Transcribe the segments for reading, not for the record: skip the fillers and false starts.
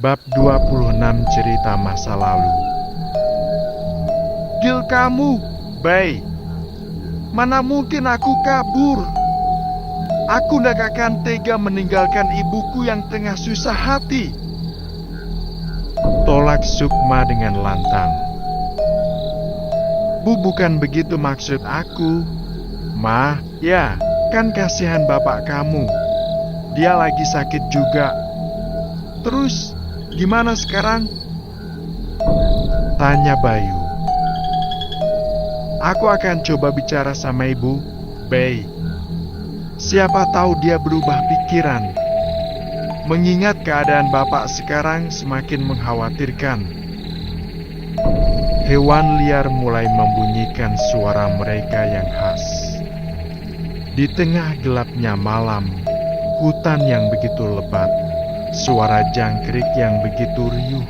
Bab 26 Cerita Masa Lalu. Gil kamu, Bay, mana mungkin aku kabur? Aku tidak akan tega meninggalkan ibuku yang tengah susah hati. tolak Sukma dengan lantang. Bu, bukan begitu maksud aku. Ma, Ya, kan kasihan bapak kamu. Dia lagi sakit juga. Terus, gimana sekarang? tanya Bayu. Aku akan coba bicara sama ibu, Bay, siapa tahu dia berubah pikiran. Mengingat keadaan bapak sekarang semakin mengkhawatirkan. hewan liar mulai membunyikan suara mereka yang khas. Di tengah gelapnya malam, hutan yang begitu lebat, suara jangkrik yang begitu riuh.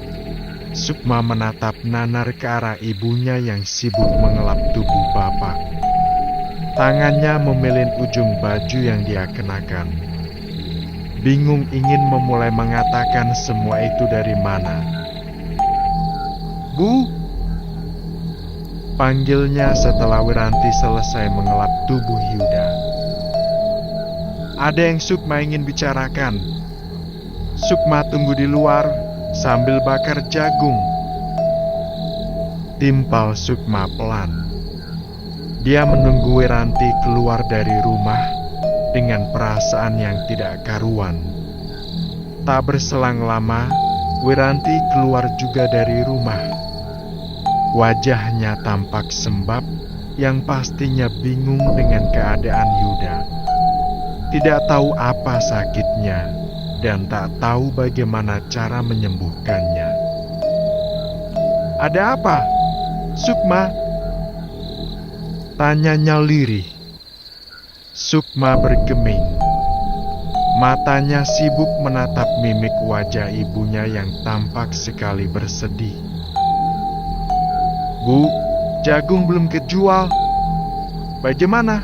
Sukma menatap nanar ke arah ibunya yang sibuk mengelap tubuh bapak. Tangannya memelin ujung baju yang dia kenakan. Bingung ingin memulai mengatakan semua itu dari mana. Bu, Panggilnya setelah Wiranti selesai mengelap tubuh Yuda. ada yang Sukma ingin bicarakan. Sukma tunggu di luar sambil bakar jagung. Timpal Sukma pelan. Dia menunggu Wiranti keluar dari rumah dengan perasaan yang tidak karuan. Tak berselang lama, Wiranti keluar juga dari rumah. Wajahnya tampak sembab yang pastinya bingung dengan keadaan Yuda. Tidak tahu apa sakitnya dan tak tahu bagaimana cara menyembuhkannya. Ada apa, Sukma? Tanyanya lirih. Sukma bergeming. Matanya sibuk menatap mimik wajah ibunya yang tampak sekali bersedih. Bu, jagung belum kejual. Bagaimana?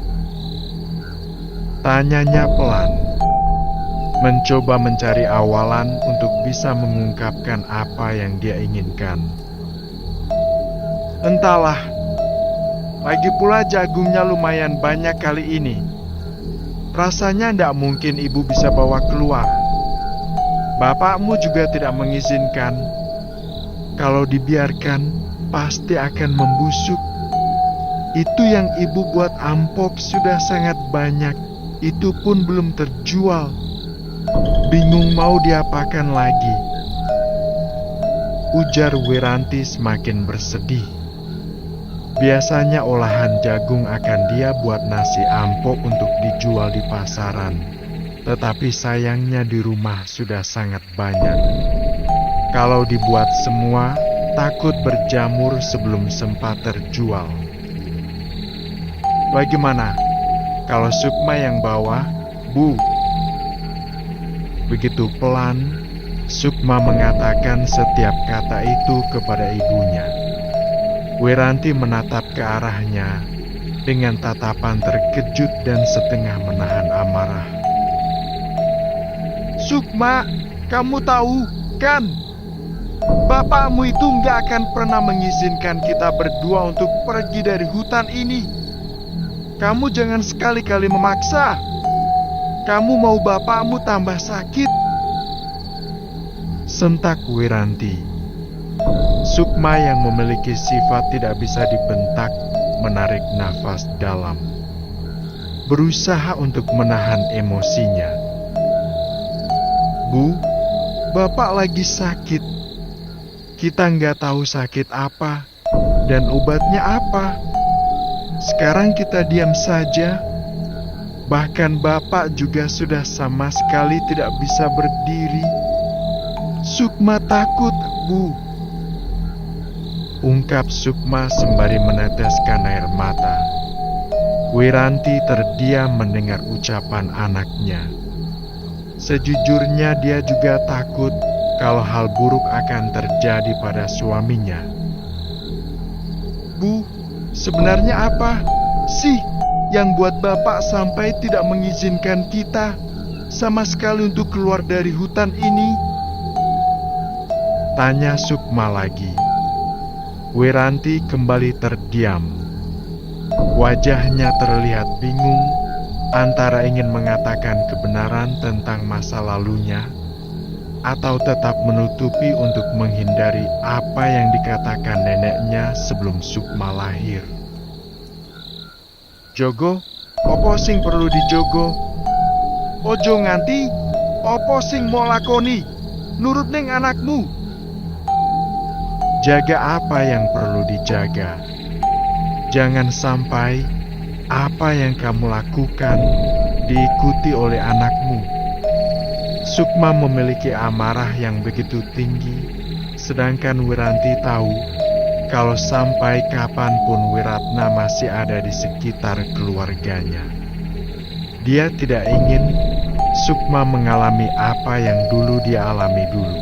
Tanyanya pelan. Mencoba mencari awalan untuk bisa mengungkapkan apa yang dia inginkan. Entahlah. Lagi pula jagungnya lumayan banyak kali ini. Rasanya tidak mungkin ibu bisa bawa keluar. Bapakmu juga tidak mengizinkan. Kalau dibiarkan, pasti akan membusuk. Itu yang ibu buat ampok sudah sangat banyak. Itu pun belum terjual. Bingung mau diapakan lagi. Ujar Wiranti semakin bersedih. Biasanya olahan jagung akan dia buat nasi ampok untuk dijual di pasaran. Tetapi sayangnya di rumah sudah sangat banyak. Kalau dibuat semua, takut berjamur sebelum sempat terjual. Bagaimana? Kalau Sukma yang bawa, Bu? Begitu pelan, Sukma mengatakan setiap kata itu kepada ibunya. Wiranti menatap ke arahnya dengan tatapan terkejut dan setengah menahan amarah. Sukma, kamu tahu, kan? Bapakmu itu nggak akan pernah mengizinkan kita berdua untuk pergi dari hutan ini. Kamu jangan sekali-kali memaksa. Kamu mau bapakmu tambah sakit. Sentak Wiranti. Sukma yang memiliki sifat tidak bisa dibentak menarik nafas dalam. Berusaha untuk menahan emosinya. Bu, bapak lagi sakit. Kita nggak tahu sakit apa dan obatnya apa. Sekarang kita diam saja. Bahkan bapak juga sudah sama sekali tidak bisa berdiri. Sukma takut, Bu. Ungkap Sukma sembari meneteskan air mata. Wiranti terdiam mendengar ucapan anaknya. Sejujurnya dia juga takut kalau hal buruk akan terjadi pada suaminya. Bu, sebenarnya apa sih yang buat bapak sampai tidak mengizinkan kita sama sekali untuk keluar dari hutan ini? Tanya Sukma lagi. Wiranti kembali terdiam. Wajahnya terlihat bingung antara ingin mengatakan kebenaran tentang masa lalunya atau tetap menutupi untuk menghindari apa yang dikatakan neneknya sebelum Sukma lahir. Jogo, opo sing perlu dijogo? Ojo nganti, opo sing mau lakoni? Nurut ning anakmu. Jaga apa yang perlu dijaga. Jangan sampai apa yang kamu lakukan diikuti oleh anakmu. Sukma memiliki amarah yang begitu tinggi, sedangkan Wiranti tahu kalau sampai kapanpun Wiratna masih ada di sekitar keluarganya. Dia tidak ingin Sukma mengalami apa yang dulu dia alami dulu.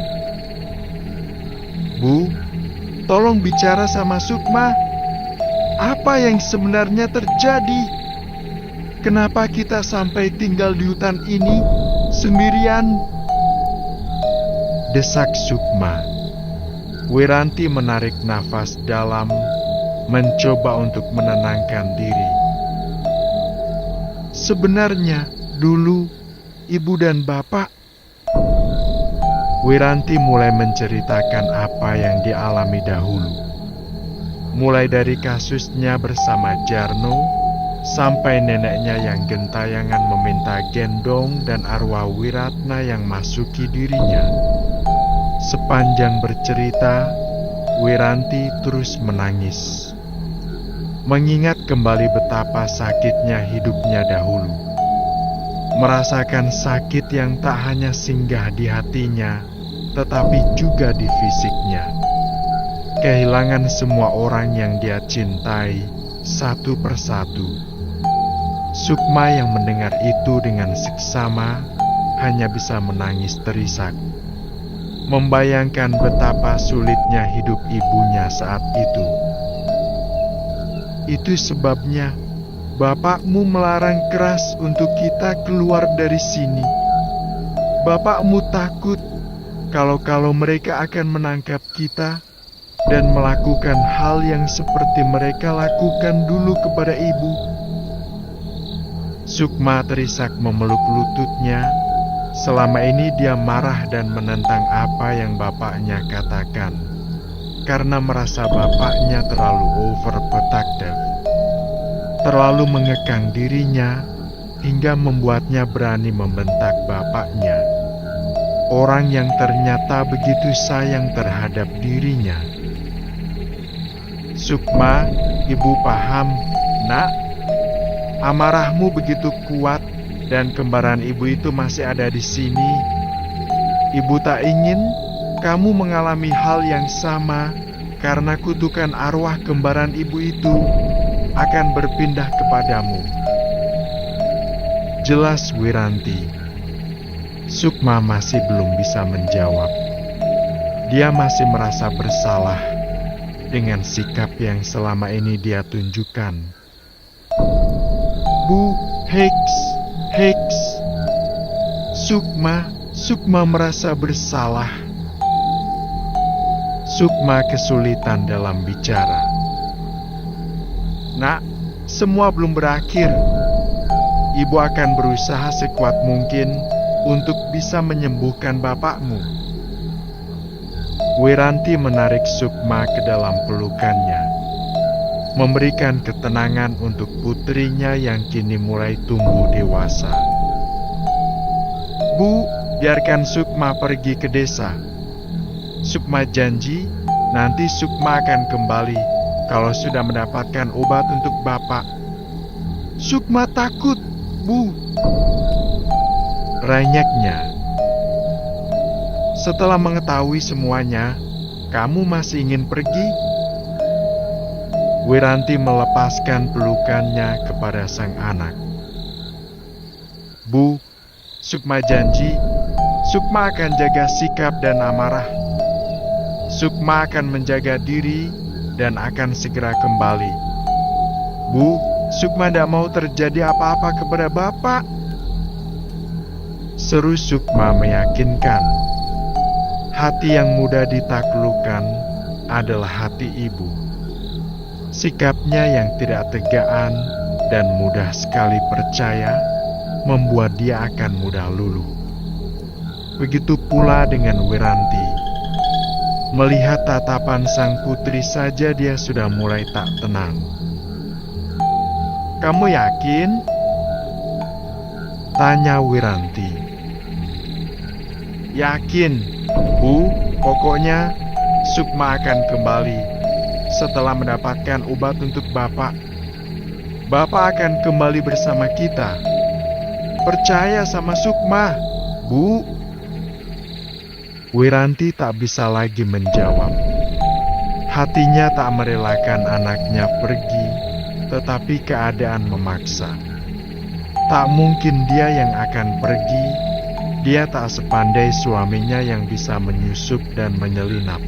Bu, tolong bicara sama Sukma. Apa yang sebenarnya terjadi? Kenapa kita sampai tinggal di hutan ini sendirian? Desak Sukma. Wiranti menarik nafas dalam, mencoba untuk menenangkan diri. Sebenarnya dulu ibu dan bapak. Wiranti mulai menceritakan apa yang dialami dahulu. Mulai dari kasusnya bersama Jarno, sampai neneknya yang gentayangan meminta gendong dan arwah Wiratna yang masuki dirinya. Sepanjang bercerita, Wiranti terus menangis. Mengingat kembali betapa sakitnya hidupnya dahulu. Merasakan sakit yang tak hanya singgah di hatinya, tetapi juga di fisiknya. Kehilangan semua orang yang dia cintai satu persatu. Sukma yang mendengar itu dengan seksama hanya bisa menangis terisak. Membayangkan betapa sulitnya hidup ibunya saat itu. Itu sebabnya bapakmu melarang keras untuk kita keluar dari sini. Bapakmu takut kalau mereka akan menangkap kita dan melakukan hal yang seperti mereka lakukan dulu kepada ibu. Sukma terisak memeluk lututnya. Selama ini dia marah dan menentang apa yang bapaknya katakan, karena merasa bapaknya terlalu overprotective, terlalu mengekang dirinya hingga membuatnya berani membentak bapaknya, orang yang ternyata begitu sayang terhadap dirinya. Sukma, ibu paham, nak. Amarahmu begitu kuat dan kembaran ibu itu masih ada di sini. Ibu tak ingin kamu mengalami hal yang sama karena kutukan arwah kembaran ibu itu akan berpindah kepadamu. Jelas Wiranti. Sukma masih belum bisa menjawab. Dia masih merasa bersalah dengan sikap yang selama ini dia tunjukkan. Bu, Heks. Sukma merasa bersalah. Sukma kesulitan dalam bicara. Nak, semua belum berakhir. Ibu akan berusaha sekuat mungkin untuk bisa menyembuhkan bapakmu. Wiranti menarik Sukma ke dalam pelukannya, memberikan ketenangan untuk putrinya yang kini mulai tumbuh dewasa. Bu, biarkan Sukma pergi ke desa. Sukma janji nanti Sukma akan kembali kalau sudah mendapatkan obat untuk bapak. Sukma takut, Bu. Renyeknya. Setelah mengetahui semuanya, kamu masih ingin pergi? Wiranti melepaskan pelukannya kepada sang anak. Bu, Sukma janji, Sukma akan jaga sikap dan amarah. Sukma akan menjaga diri dan akan segera kembali. Bu, Sukma tidak mau terjadi apa-apa kepada bapak. Seru Sukma meyakinkan. Hati yang mudah ditaklukkan adalah hati ibu. Sikapnya yang tidak tegaan dan mudah sekali percaya membuat dia akan mudah luluh. Begitu pula dengan Wiranti. Melihat tatapan sang putri saja dia sudah mulai tak tenang. Kamu yakin? Tanya Wiranti. Yakin, Bu. Pokoknya Sukma akan kembali setelah mendapatkan obat untuk Bapak. Bapak akan kembali bersama kita. Percaya sama Sukma, Bu. Wiranti tak bisa lagi menjawab. Hatinya tak merelakan anaknya pergi, tetapi keadaan memaksa. Tak mungkin dia yang akan pergi. Dia tak sepandai suaminya yang bisa menyusup dan menyelinap.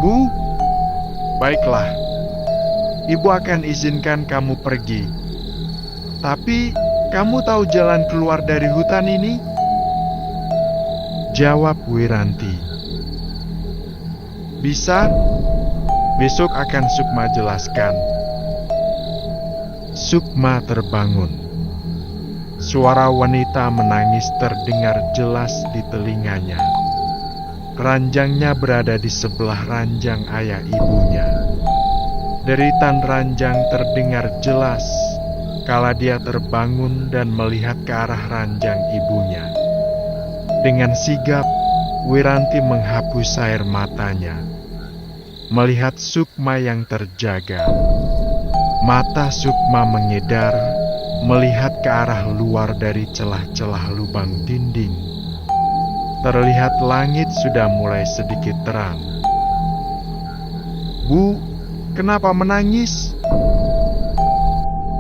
Bu, baiklah. Ibu akan izinkan kamu pergi. Tapi, kamu tahu jalan keluar dari hutan ini? Jawab Wiranti. Bisa? Besok akan Sukma jelaskan. Sukma terbangun. Suara wanita menangis terdengar jelas di telinganya. Ranjangnya berada di sebelah ranjang ayah ibunya. Deritan ranjang terdengar jelas kala dia terbangun dan melihat ke arah ranjang ibunya. Dengan sigap, Wiranti menghapus air matanya. Melihat Sukma yang terjaga. Mata Sukma mengedar, melihat ke arah luar dari celah-celah lubang dinding. Terlihat langit sudah mulai sedikit terang. Bu, kenapa menangis?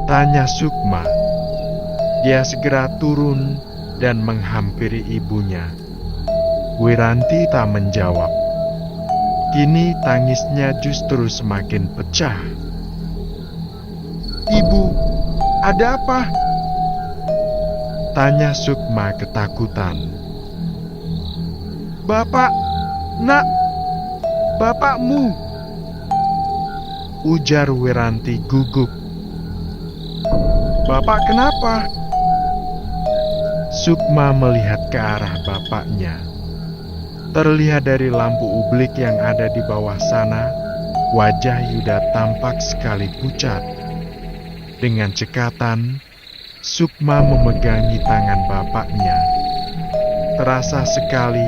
Tanya Sukma. Dia segera turun dan menghampiri ibunya. Wiranti tak menjawab. Kini tangisnya justru semakin pecah. Ibu, ada apa? Tanya Sukma ketakutan. Bapak, Nak, bapakmu. Ujar Wiranti gugup. Bapak kenapa? Sukma melihat ke arah bapaknya. Terlihat dari lampu ublik yang ada di bawah sana, wajah Yuda tampak sekali pucat. Dengan cekatan, Sukma memegangi tangan bapaknya. Terasa sekali,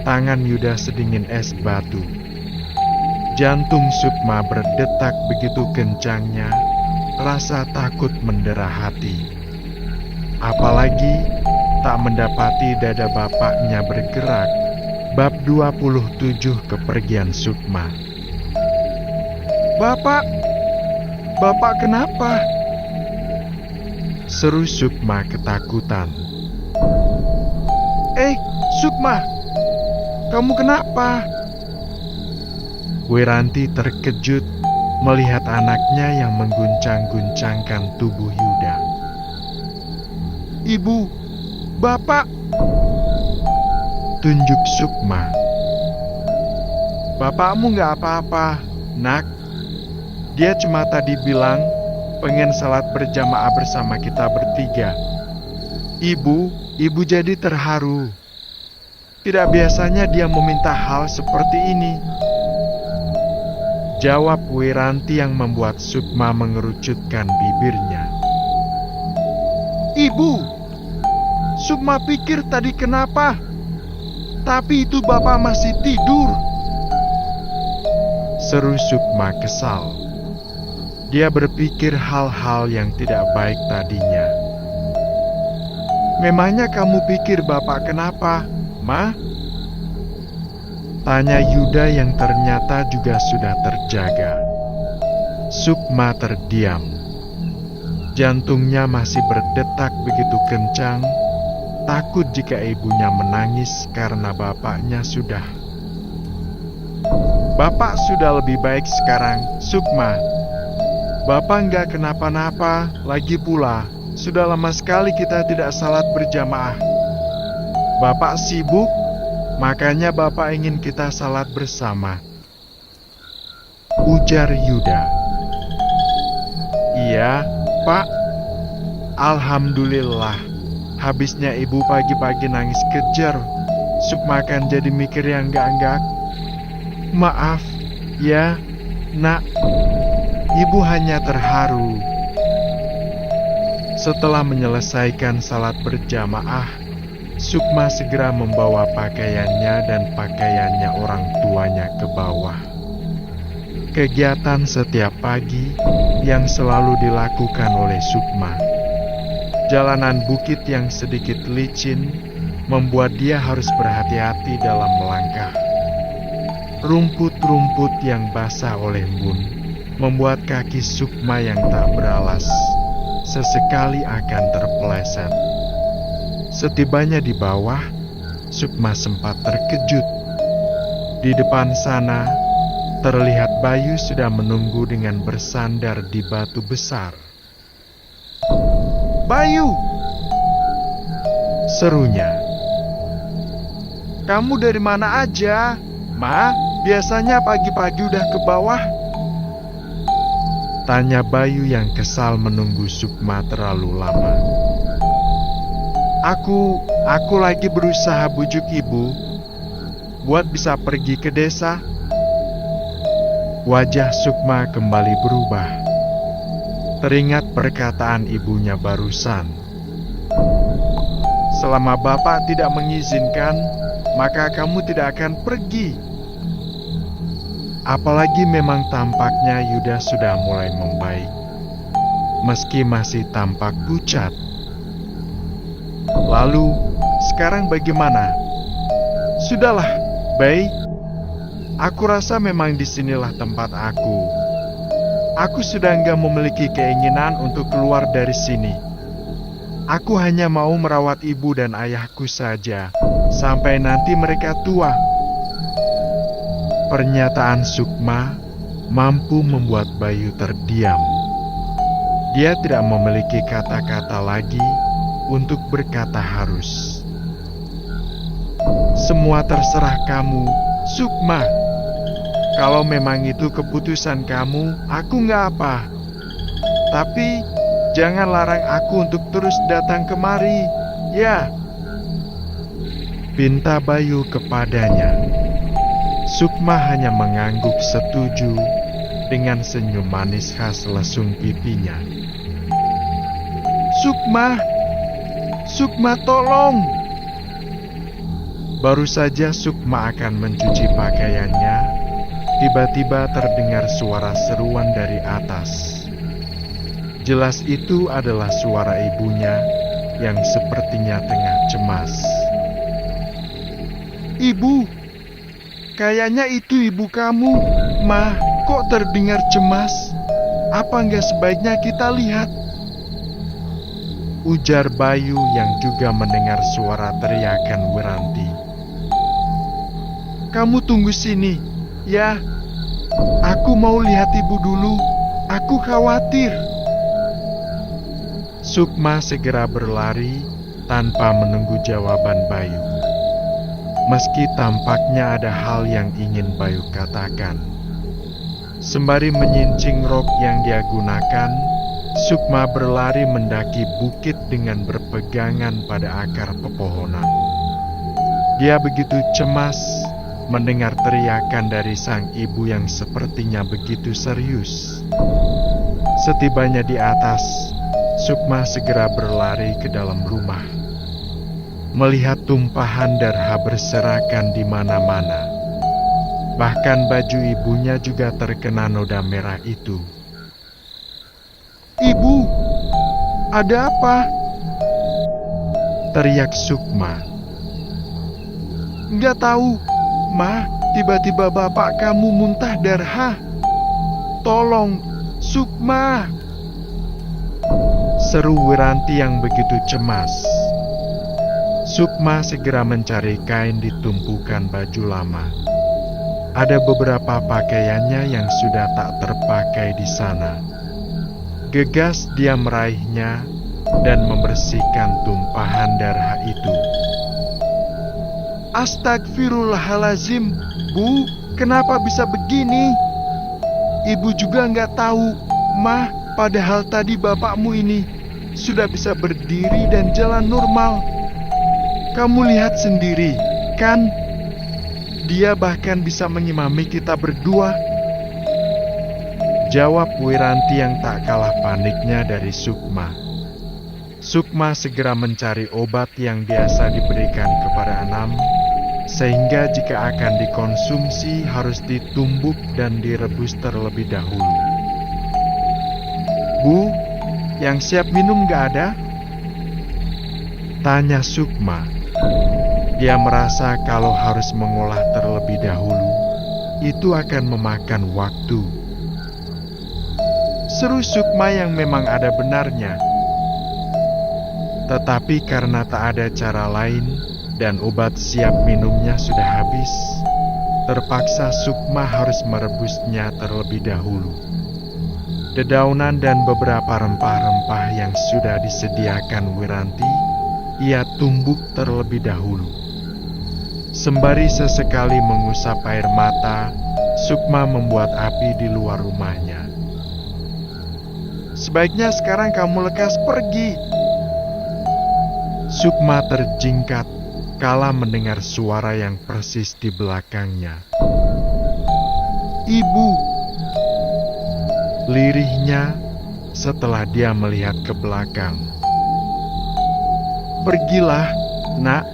tangan Yuda sedingin es batu. Jantung Sukma berdetak begitu kencangnya, rasa takut mendera hati. Apalagi tak mendapati dada bapaknya bergerak. Bab 27 Kepergian Sukma. Bapak kenapa? Seru Sukma ketakutan. Sukma, kamu kenapa? Wiranti terkejut melihat anaknya yang mengguncang-guncangkan tubuh Yuda. Ibu, Bapak. Tunjuk Sukma. Bapakmu gak apa-apa, Nak. Dia cuma tadi bilang pengen salat berjamaah bersama kita bertiga. Ibu jadi terharu. Tidak biasanya dia meminta hal seperti ini. Jawab Wiranti yang membuat Sukma mengerucutkan bibirnya. Ibu, Sukma pikir tadi kenapa? Tapi itu Bapak masih tidur. Seru Sukma kesal. Dia berpikir hal-hal yang tidak baik tadinya. Memangnya kamu pikir Bapak kenapa, Ma? Tanya Yuda yang ternyata juga sudah terjaga. Sukma terdiam. Jantungnya masih berdetak begitu kencang. Takut jika ibunya menangis karena bapaknya sudah. Bapak sudah lebih baik sekarang, Sukma. Bapak nggak kenapa-napa, lagi pula sudah lama sekali kita tidak salat berjamaah. Bapak sibuk, Makanya Bapak ingin kita salat bersama, ujar Yuda. Iya, Pak. Alhamdulillah. Habisnya ibu pagi-pagi nangis kejer. Sukma kan jadi mikir yang enggak-enggak. Maaf, ya, Nak. Ibu hanya terharu. Setelah menyelesaikan salat berjamaah, Sukma segera membawa pakaiannya dan pakaiannya orang tuanya ke bawah. Kegiatan setiap pagi yang selalu dilakukan oleh Sukma. Jalanan bukit yang sedikit licin membuat dia harus berhati-hati dalam melangkah. Rumput-rumput yang basah oleh embun membuat kaki Sukma yang tak beralas sesekali akan terpeleset. Setibanya di bawah, Sukma sempat terkejut. Di depan sana, terlihat Bayu sudah menunggu dengan bersandar di batu besar. Bayu! Serunya. Kamu dari mana aja? Ma, biasanya pagi-pagi udah ke bawah. Tanya Bayu yang kesal menunggu Sukma terlalu lama. Aku lagi berusaha bujuk ibu buat bisa pergi ke desa. Wajah Sukma kembali berubah. Teringat perkataan ibunya barusan. Selama Bapak tidak mengizinkan, maka kamu tidak akan pergi. Apalagi memang tampaknya Yuda sudah mulai membaik, meski masih tampak pucat. Lalu, sekarang bagaimana? Sudahlah, Bay. Aku rasa memang disinilah tempat aku. Aku sudah enggak memiliki keinginan untuk keluar dari sini. Aku hanya mau merawat ibu dan ayahku saja, sampai nanti mereka tua. Pernyataan Sukma mampu membuat Bayu terdiam. Dia tidak memiliki kata-kata lagi untuk berkata harus. Semua terserah kamu, Sukma. Kalau memang itu keputusan kamu, aku nggak apa. Tapi jangan larang aku untuk terus datang kemari, ya. Pinta Bayu kepadanya. Sukma hanya mengangguk setuju dengan senyum manis khas lesung pipinya. Sukma tolong. Baru saja Sukma akan mencuci pakaiannya, tiba-tiba terdengar suara seruan dari atas. Jelas itu adalah suara ibunya yang sepertinya tengah cemas. Ibu, kayaknya itu ibu kamu. Ma, kok terdengar cemas? Apa nggak sebaiknya kita lihat? Ujar Bayu yang juga mendengar suara teriakan Wiranti. Kamu tunggu sini, ya. Aku mau lihat ibu dulu. Aku khawatir. Sukma segera berlari tanpa menunggu jawaban Bayu. Meski tampaknya ada hal yang ingin Bayu katakan. Sembari menyincing rok yang dia gunakan, Sukma berlari mendaki bukit dengan berpegangan pada akar pepohonan. Dia begitu cemas mendengar teriakan dari sang ibu yang sepertinya begitu serius. Setibanya di atas, Sukma segera berlari ke dalam rumah. Melihat tumpahan darah berserakan di mana-mana. Bahkan baju ibunya juga terkena noda merah itu. Ibu, ada apa? Teriak Sukma. Nggak tahu, Ma, tiba-tiba bapak kamu muntah darah. Tolong, Sukma. Seru Wiranti yang begitu cemas. Sukma segera mencari kain di tumpukan baju lama. Ada beberapa pakaiannya yang sudah tak terpakai di sana. Gegas dia meraihnya dan membersihkan tumpahan darah itu. Astagfirullahalazim, Bu, kenapa bisa begini? Ibu juga nggak tahu, Mah, padahal tadi bapakmu ini sudah bisa berdiri dan jalan normal. Kamu lihat sendiri, kan? Dia bahkan bisa mengimami kita berdua. Jawab Wiranti yang tak kalah paniknya dari Sukma. Sukma segera mencari obat yang biasa diberikan kepada Anam, sehingga jika akan dikonsumsi harus ditumbuk dan direbus terlebih dahulu. Bu, yang siap minum gak ada? Tanya Sukma. Dia merasa kalau harus mengolah terlebih dahulu, itu akan memakan waktu. Seru Sukma yang memang ada benarnya. Tetapi karena tak ada cara lain dan obat siap minumnya sudah habis, terpaksa Sukma harus merebusnya terlebih dahulu. Dedaunan dan beberapa rempah-rempah yang sudah disediakan Wiranti, ia tumbuk terlebih dahulu. Sembari sesekali mengusap air mata, Sukma membuat api di luar rumahnya. Sebaiknya sekarang kamu lekas pergi. Sukma terjingkat kala mendengar suara yang persis di belakangnya. Ibu. Lirihnya setelah dia melihat ke belakang. Pergilah, Nak.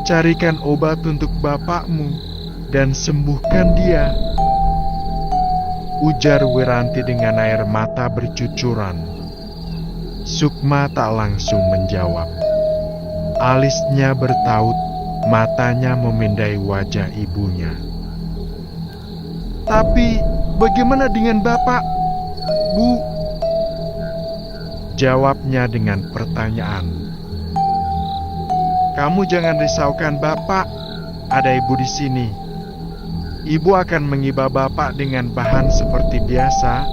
Carikan obat untuk bapakmu dan sembuhkan dia. Ujar Wiranti dengan air mata bercucuran. Sukma tak langsung menjawab. Alisnya bertaut, matanya memindai wajah ibunya. Tapi bagaimana dengan bapak, Bu? Jawabnya dengan pertanyaan. Kamu jangan risaukan bapak, ada ibu di sini. Ibu akan mengiba bapak dengan bahan seperti biasa,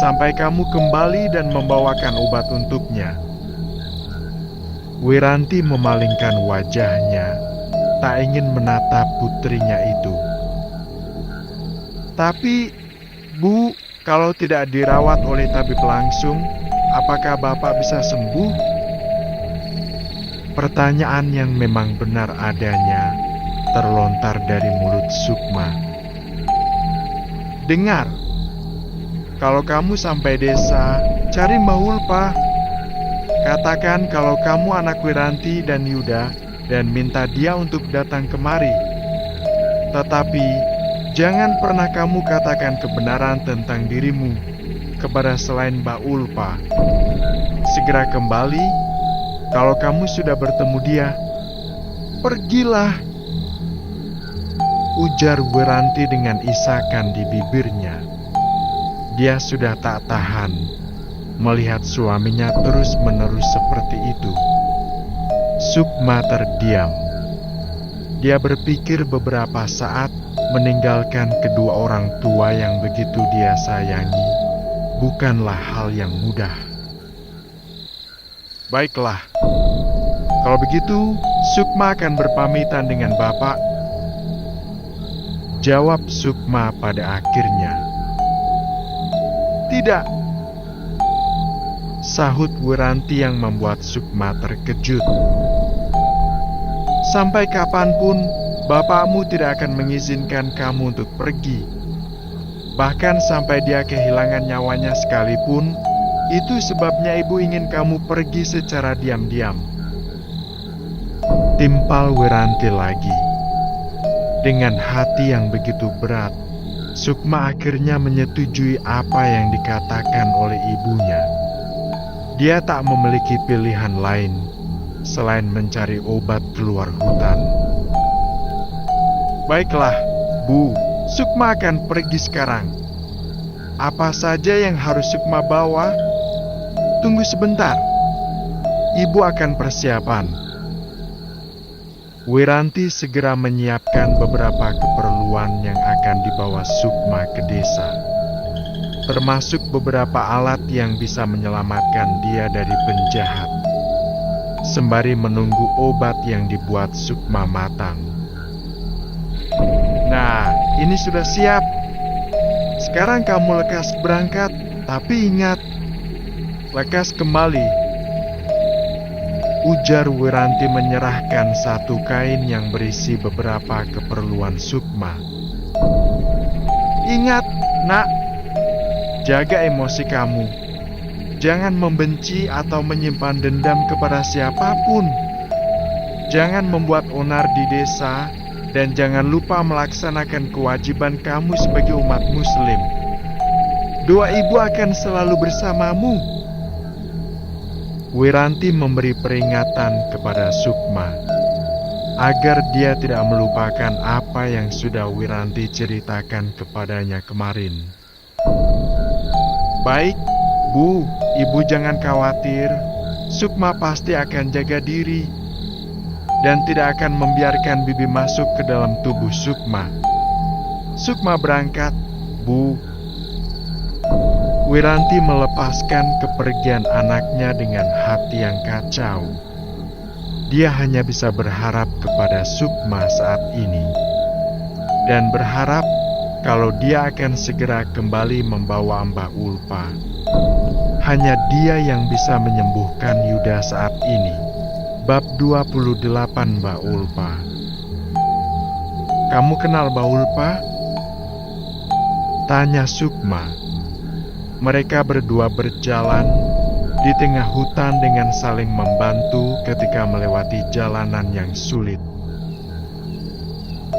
sampai kamu kembali dan membawakan obat untuknya. Wiranti memalingkan wajahnya, tak ingin menatap putrinya itu. Tapi, Bu, kalau tidak dirawat oleh tabib langsung, apakah bapak bisa sembuh? Pertanyaan yang memang benar adanya terlontar dari mulut Sukma. Dengar, kalau kamu sampai desa, cari Mbah Ulpa. Katakan kalau kamu anak Wiranti dan Yuda dan minta dia untuk datang kemari. Tetapi, jangan pernah kamu katakan kebenaran tentang dirimu kepada selain Mbah Ulpa. Segera kembali, kalau kamu sudah bertemu dia, pergilah. Ujar Wiranti dengan isakan di bibirnya. Dia sudah tak tahan melihat suaminya terus-menerus seperti itu. Sukma terdiam. Dia berpikir beberapa saat meninggalkan kedua orang tua yang begitu dia sayangi bukanlah hal yang mudah. Baiklah, kalau begitu Sukma akan berpamitan dengan bapak. Jawab Sukma pada akhirnya. Tidak. Sahut Wiranti yang membuat Sukma terkejut. Sampai kapanpun bapakmu tidak akan mengizinkan kamu untuk pergi. Bahkan sampai dia kehilangan nyawanya sekalipun, itu sebabnya ibu ingin kamu pergi secara diam-diam. Timpal Wiranti lagi. Dengan hati yang begitu berat, Sukma akhirnya menyetujui apa yang dikatakan oleh ibunya. Dia tak memiliki pilihan lain selain mencari obat keluar hutan. Baiklah, Bu, Sukma akan pergi sekarang. Apa saja yang harus Sukma bawa? Tunggu sebentar. Ibu akan persiapan. Wiranti segera menyiapkan beberapa keperluan yang akan dibawa Sukma ke desa, termasuk beberapa alat yang bisa menyelamatkan dia dari penjahat. sembari menunggu obat yang dibuat Sukma matang. Nah, ini sudah siap. Sekarang kamu lekas berangkat, tapi ingat, lekas kembali. Ujar Wiranti menyerahkan satu kain yang berisi beberapa keperluan Sukma. Ingat, nak, jaga emosi kamu. Jangan membenci atau menyimpan dendam kepada siapapun. Jangan membuat onar di desa, dan jangan lupa melaksanakan kewajiban kamu sebagai umat muslim. Doa ibu akan selalu bersamamu. Wiranti memberi peringatan kepada Sukma agar dia tidak melupakan apa yang sudah Wiranti ceritakan kepadanya kemarin. Baik, Bu, Ibu jangan khawatir. Sukma pasti akan jaga diri dan tidak akan membiarkan bibi masuk ke dalam tubuh Sukma. Sukma berangkat, Bu. Wiranti melepaskan kepergian anaknya dengan hati yang kacau. Dia hanya bisa berharap kepada Sukma saat ini, dan berharap kalau dia akan segera kembali membawa Mbah Ulpa. Hanya dia yang bisa menyembuhkan Yuda saat ini. Bab 28 Mbah Ulpa. Kamu kenal Mbah Ulpa? Tanya Sukma. Mereka berdua berjalan di tengah hutan dengan saling membantu ketika melewati jalanan yang sulit.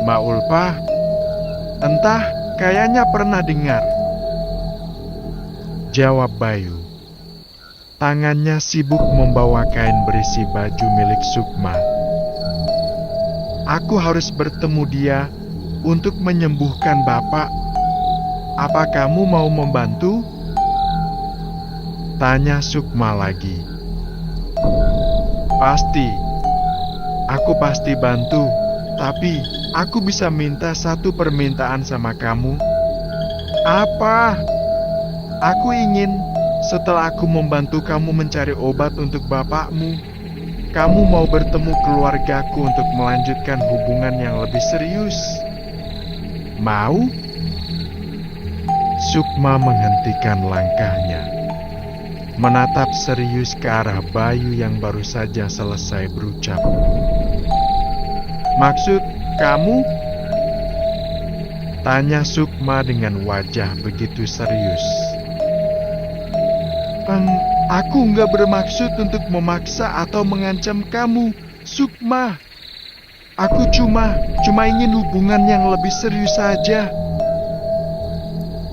Mbah Ulpa, entah, kayaknya pernah dengar. Jawab Bayu. Tangannya sibuk membawa kain berisi baju milik Sukma. Aku harus bertemu dia untuk menyembuhkan Bapak. Apa kamu mau membantu? Tanya Sukma lagi. Pasti. Aku pasti bantu. Tapi aku bisa minta satu permintaan sama kamu. Apa? Aku ingin setelah aku membantu kamu mencari obat untuk bapakmu, kamu mau bertemu keluargaku untuk melanjutkan hubungan yang lebih serius. Mau? Sukma menghentikan langkahnya, menatap serius ke arah Bayu yang baru saja selesai berucap. Maksud kamu? Tanya Sukma dengan wajah begitu serius. Aku nggak bermaksud untuk memaksa atau mengancam kamu, Sukma. Aku cuma ingin hubungan yang lebih serius saja.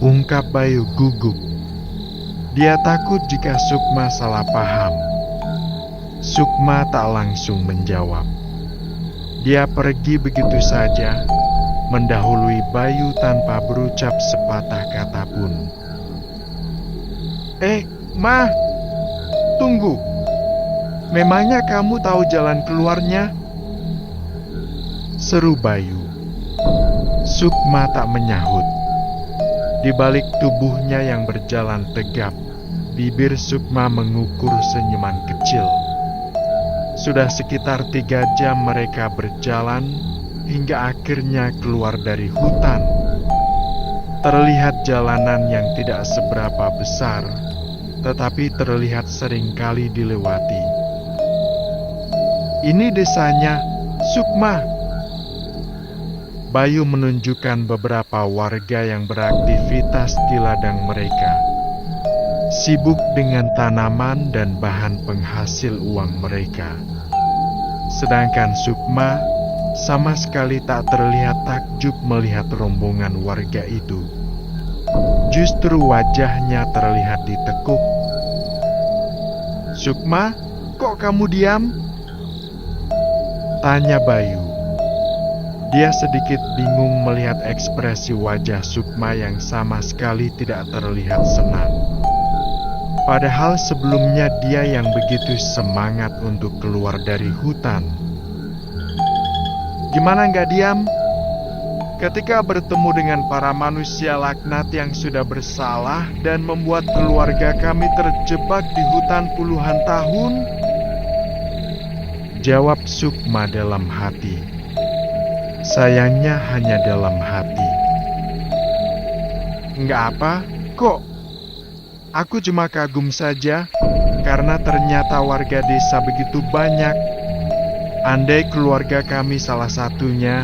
Ungkap Bayu gugup. Dia takut jika Sukma salah paham. Sukma tak langsung menjawab. Dia pergi begitu saja, mendahului Bayu tanpa berucap sepatah kata pun. Ma, tunggu. Memangnya kamu tahu jalan keluarnya? Seru Bayu. Sukma tak menyahut. Di balik tubuhnya yang berjalan tegap, bibir Sukma mengukur senyuman kecil. Sudah sekitar 3 jam mereka berjalan hingga akhirnya keluar dari hutan. Terlihat jalanan yang tidak seberapa besar, tetapi terlihat seringkali dilewati. Ini desanya, Sukma. Bayu menunjukkan beberapa warga yang beraktivitas di ladang mereka, sibuk dengan tanaman dan bahan penghasil uang mereka. Sedangkan Sukma sama sekali tak terlihat takjub melihat rombongan warga itu. Justru wajahnya terlihat ditekuk. Sukma, kok kamu diam? Tanya Bayu. Dia sedikit bingung melihat ekspresi wajah Sukma yang sama sekali tidak terlihat senang. Padahal sebelumnya dia yang begitu semangat untuk keluar dari hutan. Gimana nggak diam? Ketika bertemu dengan para manusia laknat yang sudah bersalah dan membuat keluarga kami terjebak di hutan puluhan tahun, Jawab Sukma dalam hati. Sayangnya hanya dalam hati. Enggak apa, kok. Aku cuma kagum saja, karena ternyata warga desa begitu banyak. Andai keluarga kami salah satunya.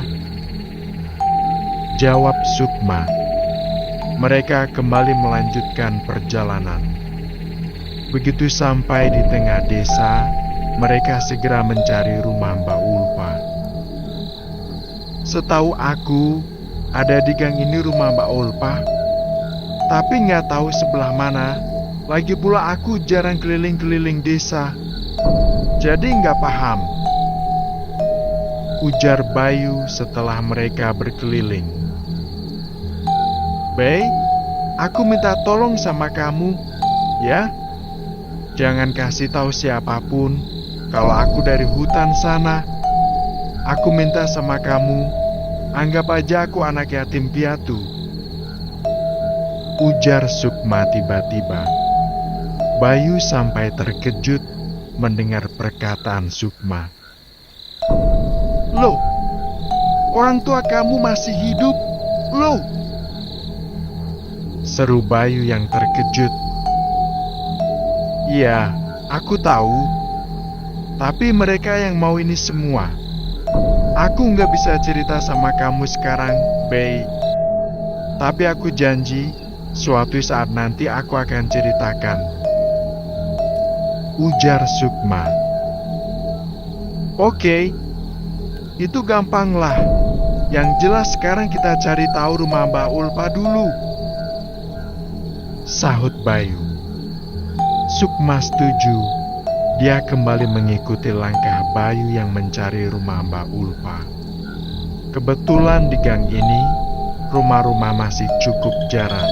Jawab Sukma. Mereka kembali melanjutkan perjalanan. Begitu sampai di tengah desa, mereka segera mencari rumah Mbak Ulfa. Setahu aku, ada di gang ini rumah Mbak Ulfa, tapi nggak tahu sebelah mana. Lagi pula aku jarang keliling-keliling desa, jadi nggak paham. Ujar Bayu setelah mereka berkeliling. Bey, aku minta tolong sama kamu, ya. Jangan kasih tahu siapapun kalau aku dari hutan sana. Aku minta sama kamu, anggap aja aku anak yatim piatu. Ujar Sukma tiba-tiba. Bayu sampai terkejut mendengar perkataan Sukma. Loh, orang tua kamu masih hidup? Loh, seru Bayu yang terkejut. Iya, aku tahu. Tapi mereka yang mau ini semua. Aku nggak bisa cerita sama kamu sekarang, Bey. Tapi aku janji, suatu saat nanti aku akan ceritakan. Ujar Sukma. Oke, itu gampang lah. Yang jelas sekarang kita cari tahu rumah Mbak Ulfa dulu. Sahut Bayu. Sukma setuju. Dia kembali mengikuti langkah Bayu yang mencari rumah Mbak Ulfa. Kebetulan di gang ini, rumah-rumah masih cukup jarang.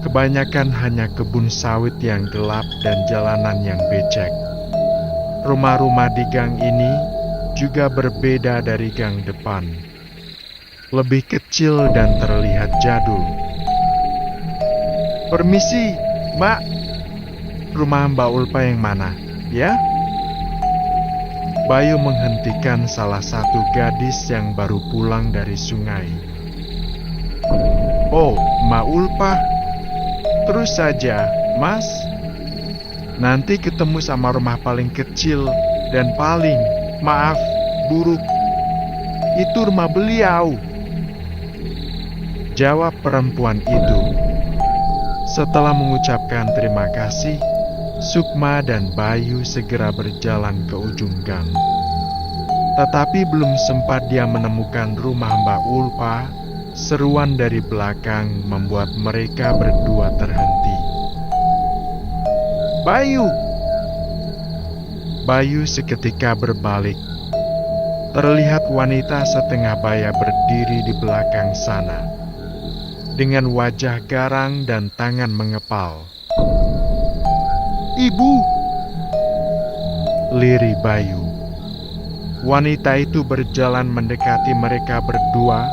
Kebanyakan hanya kebun sawit yang gelap dan jalanan yang becek. Rumah-rumah di gang ini juga berbeda dari gang depan. Lebih kecil dan terlihat jadul. Permisi, Mbak. Rumah Mbak Ulfa yang mana, ya? Bayu menghentikan salah satu gadis yang baru pulang dari sungai. Oh, Mbak Ulfa. Terus saja, Mas. Nanti ketemu sama rumah paling kecil dan paling, maaf, buruk. Itu rumah beliau. Jawab perempuan itu. Setelah mengucapkan terima kasih, Sukma dan Bayu segera berjalan ke ujung gang. Tetapi belum sempat dia menemukan rumah Mbak Ulfa, seruan dari belakang membuat mereka berdua terhenti. Bayu! Bayu seketika berbalik. Terlihat wanita setengah baya berdiri di belakang sana, dengan wajah garang dan tangan mengepal. Ibu! Lirih Bayu. Wanita itu berjalan mendekati mereka berdua,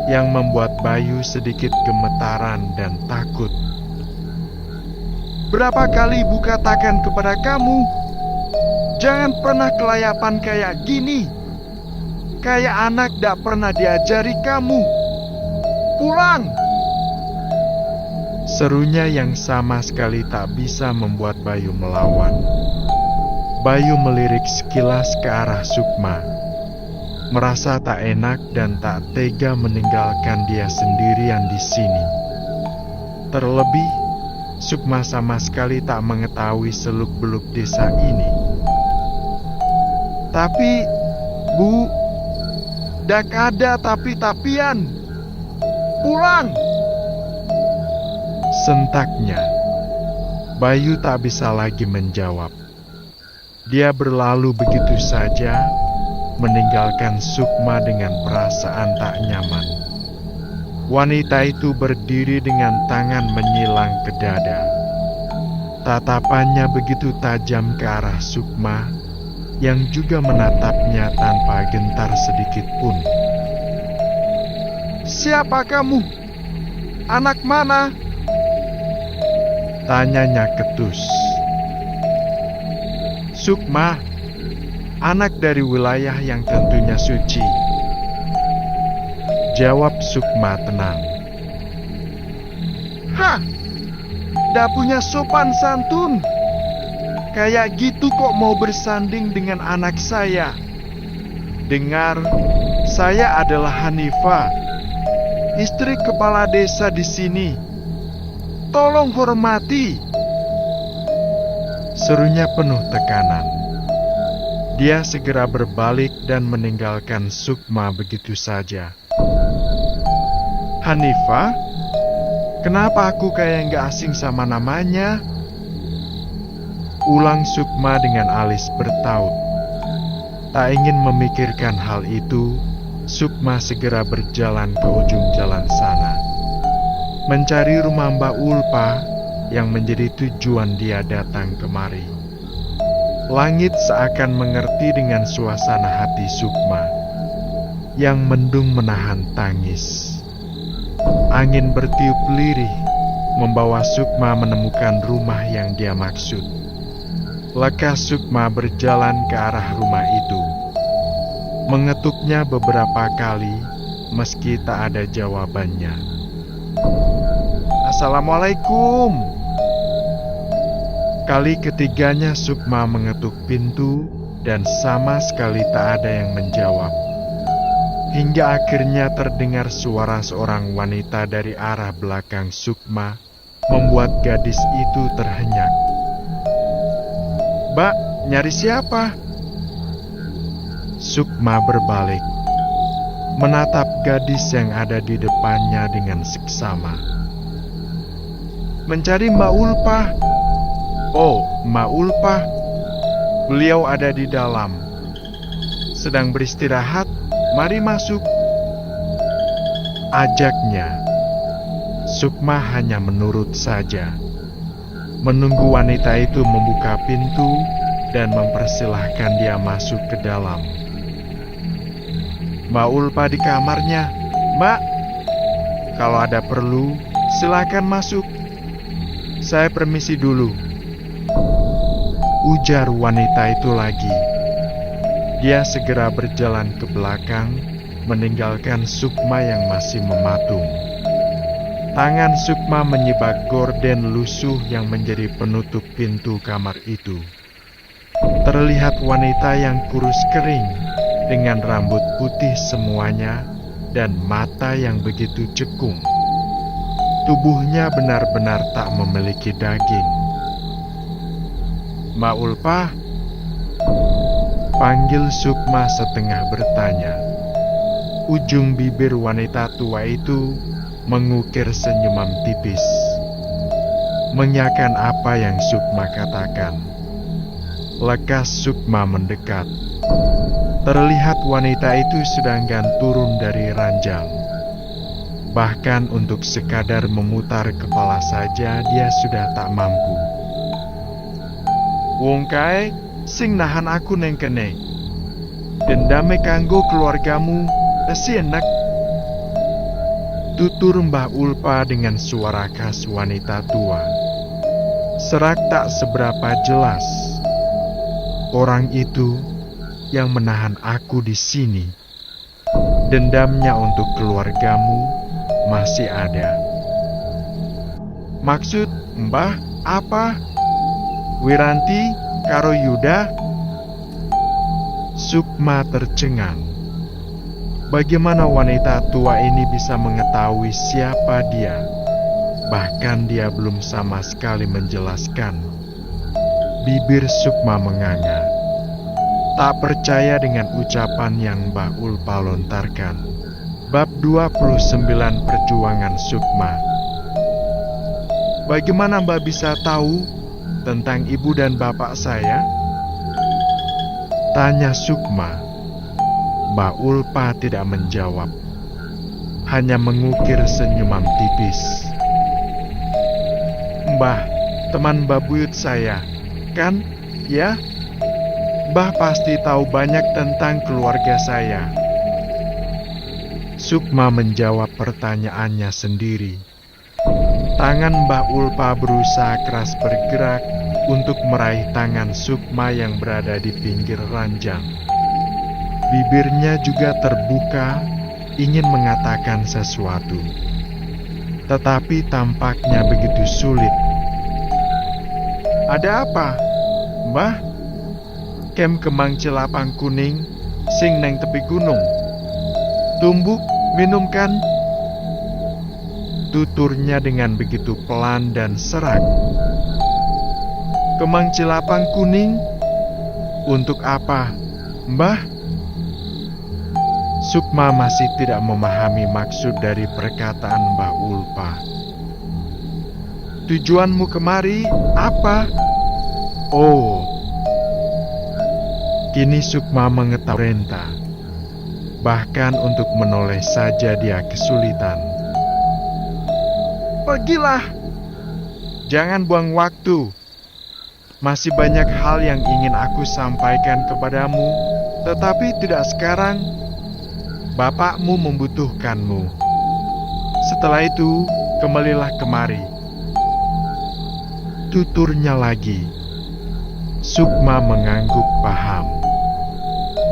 yang membuat Bayu sedikit gemetaran dan takut. Berapa kali ibu katakan kepada kamu, jangan pernah kelayapan kayak gini. Kayak anak gak pernah diajari kamu. Pulang! Serunya yang sama sekali tak bisa membuat Bayu melawan. Bayu melirik sekilas ke arah Sukma. Merasa tak enak dan tak tega meninggalkan dia sendirian di sini. Terlebih, Sukma sama sekali tak mengetahui seluk-beluk desa ini. Tapi, Bu, dak ada tapi-tapian. Pulang! Sentaknya, Bayu tak bisa lagi menjawab. Dia berlalu begitu saja, meninggalkan Sukma dengan perasaan tak nyaman. Wanita itu berdiri dengan tangan menyilang ke dada. Tatapannya begitu tajam ke arah Sukma, yang juga menatapnya tanpa gentar sedikit pun. Siapa kamu? Anak mana? Tanyanya ketus. Sukma, anak dari wilayah yang tentunya suci. Jawab Sukma tenang. Hah, dah punya sopan santun. Kayak gitu kok mau bersanding dengan anak saya. Dengar, saya adalah Hanifah, istri kepala desa di sini. Tolong hormati. Serunya penuh tekanan. Dia segera berbalik dan meninggalkan Sukma begitu saja. Hanifah, kenapa aku kayak nggak asing sama namanya? Ulang Sukma dengan alis bertaut. Tak ingin memikirkan hal itu, Sukma segera berjalan ke ujung jalan sana, mencari rumah Mbak Ulpa yang menjadi tujuan dia datang kemari. Langit seakan mengerti dengan suasana hati Sukma yang mendung menahan tangis. Angin bertiup lirih membawa Sukma menemukan rumah yang dia maksud. Lekas Sukma berjalan ke arah rumah itu. Mengetuknya beberapa kali meski tak ada jawabannya. Assalamualaikum. Kali ketiganya Sukma mengetuk pintu dan sama sekali tak ada yang menjawab. Hingga akhirnya terdengar suara seorang wanita dari arah belakang Sukma, membuat gadis itu terhenyak. Mbak, nyari siapa? Sukma berbalik, menatap gadis yang ada di depannya dengan seksama. Mencari Mbak Ulpa. Oh, Mbak Ulpa. Beliau ada di dalam, sedang beristirahat. Mari masuk, ajaknya. Sukma hanya menurut saja, menunggu wanita itu membuka pintu dan mempersilahkan dia masuk ke dalam. Mbak Ulpa di kamarnya. Mbak, kalau ada perlu, silakan masuk. Saya permisi dulu. Ujar wanita itu lagi. Dia segera berjalan ke belakang, meninggalkan Sukma yang masih mematung. Tangan Sukma menyibak gorden lusuh yang menjadi penutup pintu kamar itu. Terlihat wanita yang kurus kering, dengan rambut putih semuanya, dan mata yang begitu cekung. Tubuhnya benar-benar tak memiliki daging. Mbak Ulpa, panggil Sukma setengah bertanya. Ujung bibir wanita tua itu mengukir senyuman tipis, mengiyakan apa yang Sukma katakan. Lekas Sukma mendekat. Terlihat wanita itu sedang turun dari ranjang. Bahkan untuk sekadar memutar kepala saja dia sudah tak mampu. Wong kae sing nahan aku neng kene. Dendame kanggo keluargamu, esi enak. Tutur Mbah Ulpa dengan suara khas wanita tua. Serak tak seberapa jelas. Orang itu yang menahan aku di sini. Dendamnya untuk keluargamu masih ada. Maksud Mbah apa? Wiranti karo Yuda? Sukma tercengang. Bagaimana wanita tua ini bisa mengetahui siapa dia? Bahkan dia belum sama sekali menjelaskan. Bibir Sukma menganga. Tak percaya dengan ucapan yang Mbah Ulpa lontarkan. Bab 29 Perjuangan Sukma. Bagaimana Mbak bisa tahu tentang ibu dan bapak saya? Tanya Sukma. Mbak Ulpa tidak menjawab, hanya mengukir senyuman tipis. Mbah, teman Mbah Buyut saya, kan? Ya? Mbah pasti tahu banyak tentang keluarga saya. Sukma menjawab pertanyaannya sendiri. Tangan Mbah Ulpa berusaha keras bergerak untuk meraih tangan Sukma yang berada di pinggir ranjang. Bibirnya juga terbuka, ingin mengatakan sesuatu. Tetapi tampaknya begitu sulit. Ada apa, Mbah? Kem kemang celapang kuning, sing neng tepi gunung. Tumbuk, minumkan. Tuturnya dengan begitu pelan dan serak. Kemang celapang kuning? Untuk apa, Mbah? Sukma masih tidak memahami maksud dari perkataan Mbah Ulpa. Tujuanmu kemari apa? Oh, kini Sukma mengetahui renta. Bahkan untuk menoleh saja dia kesulitan. Pergilah. Jangan buang waktu. Masih banyak hal yang ingin aku sampaikan kepadamu, tetapi tidak sekarang. Bapakmu membutuhkanmu. Setelah itu, kembalilah kemari. Tuturnya lagi. Sukma mengangguk paham.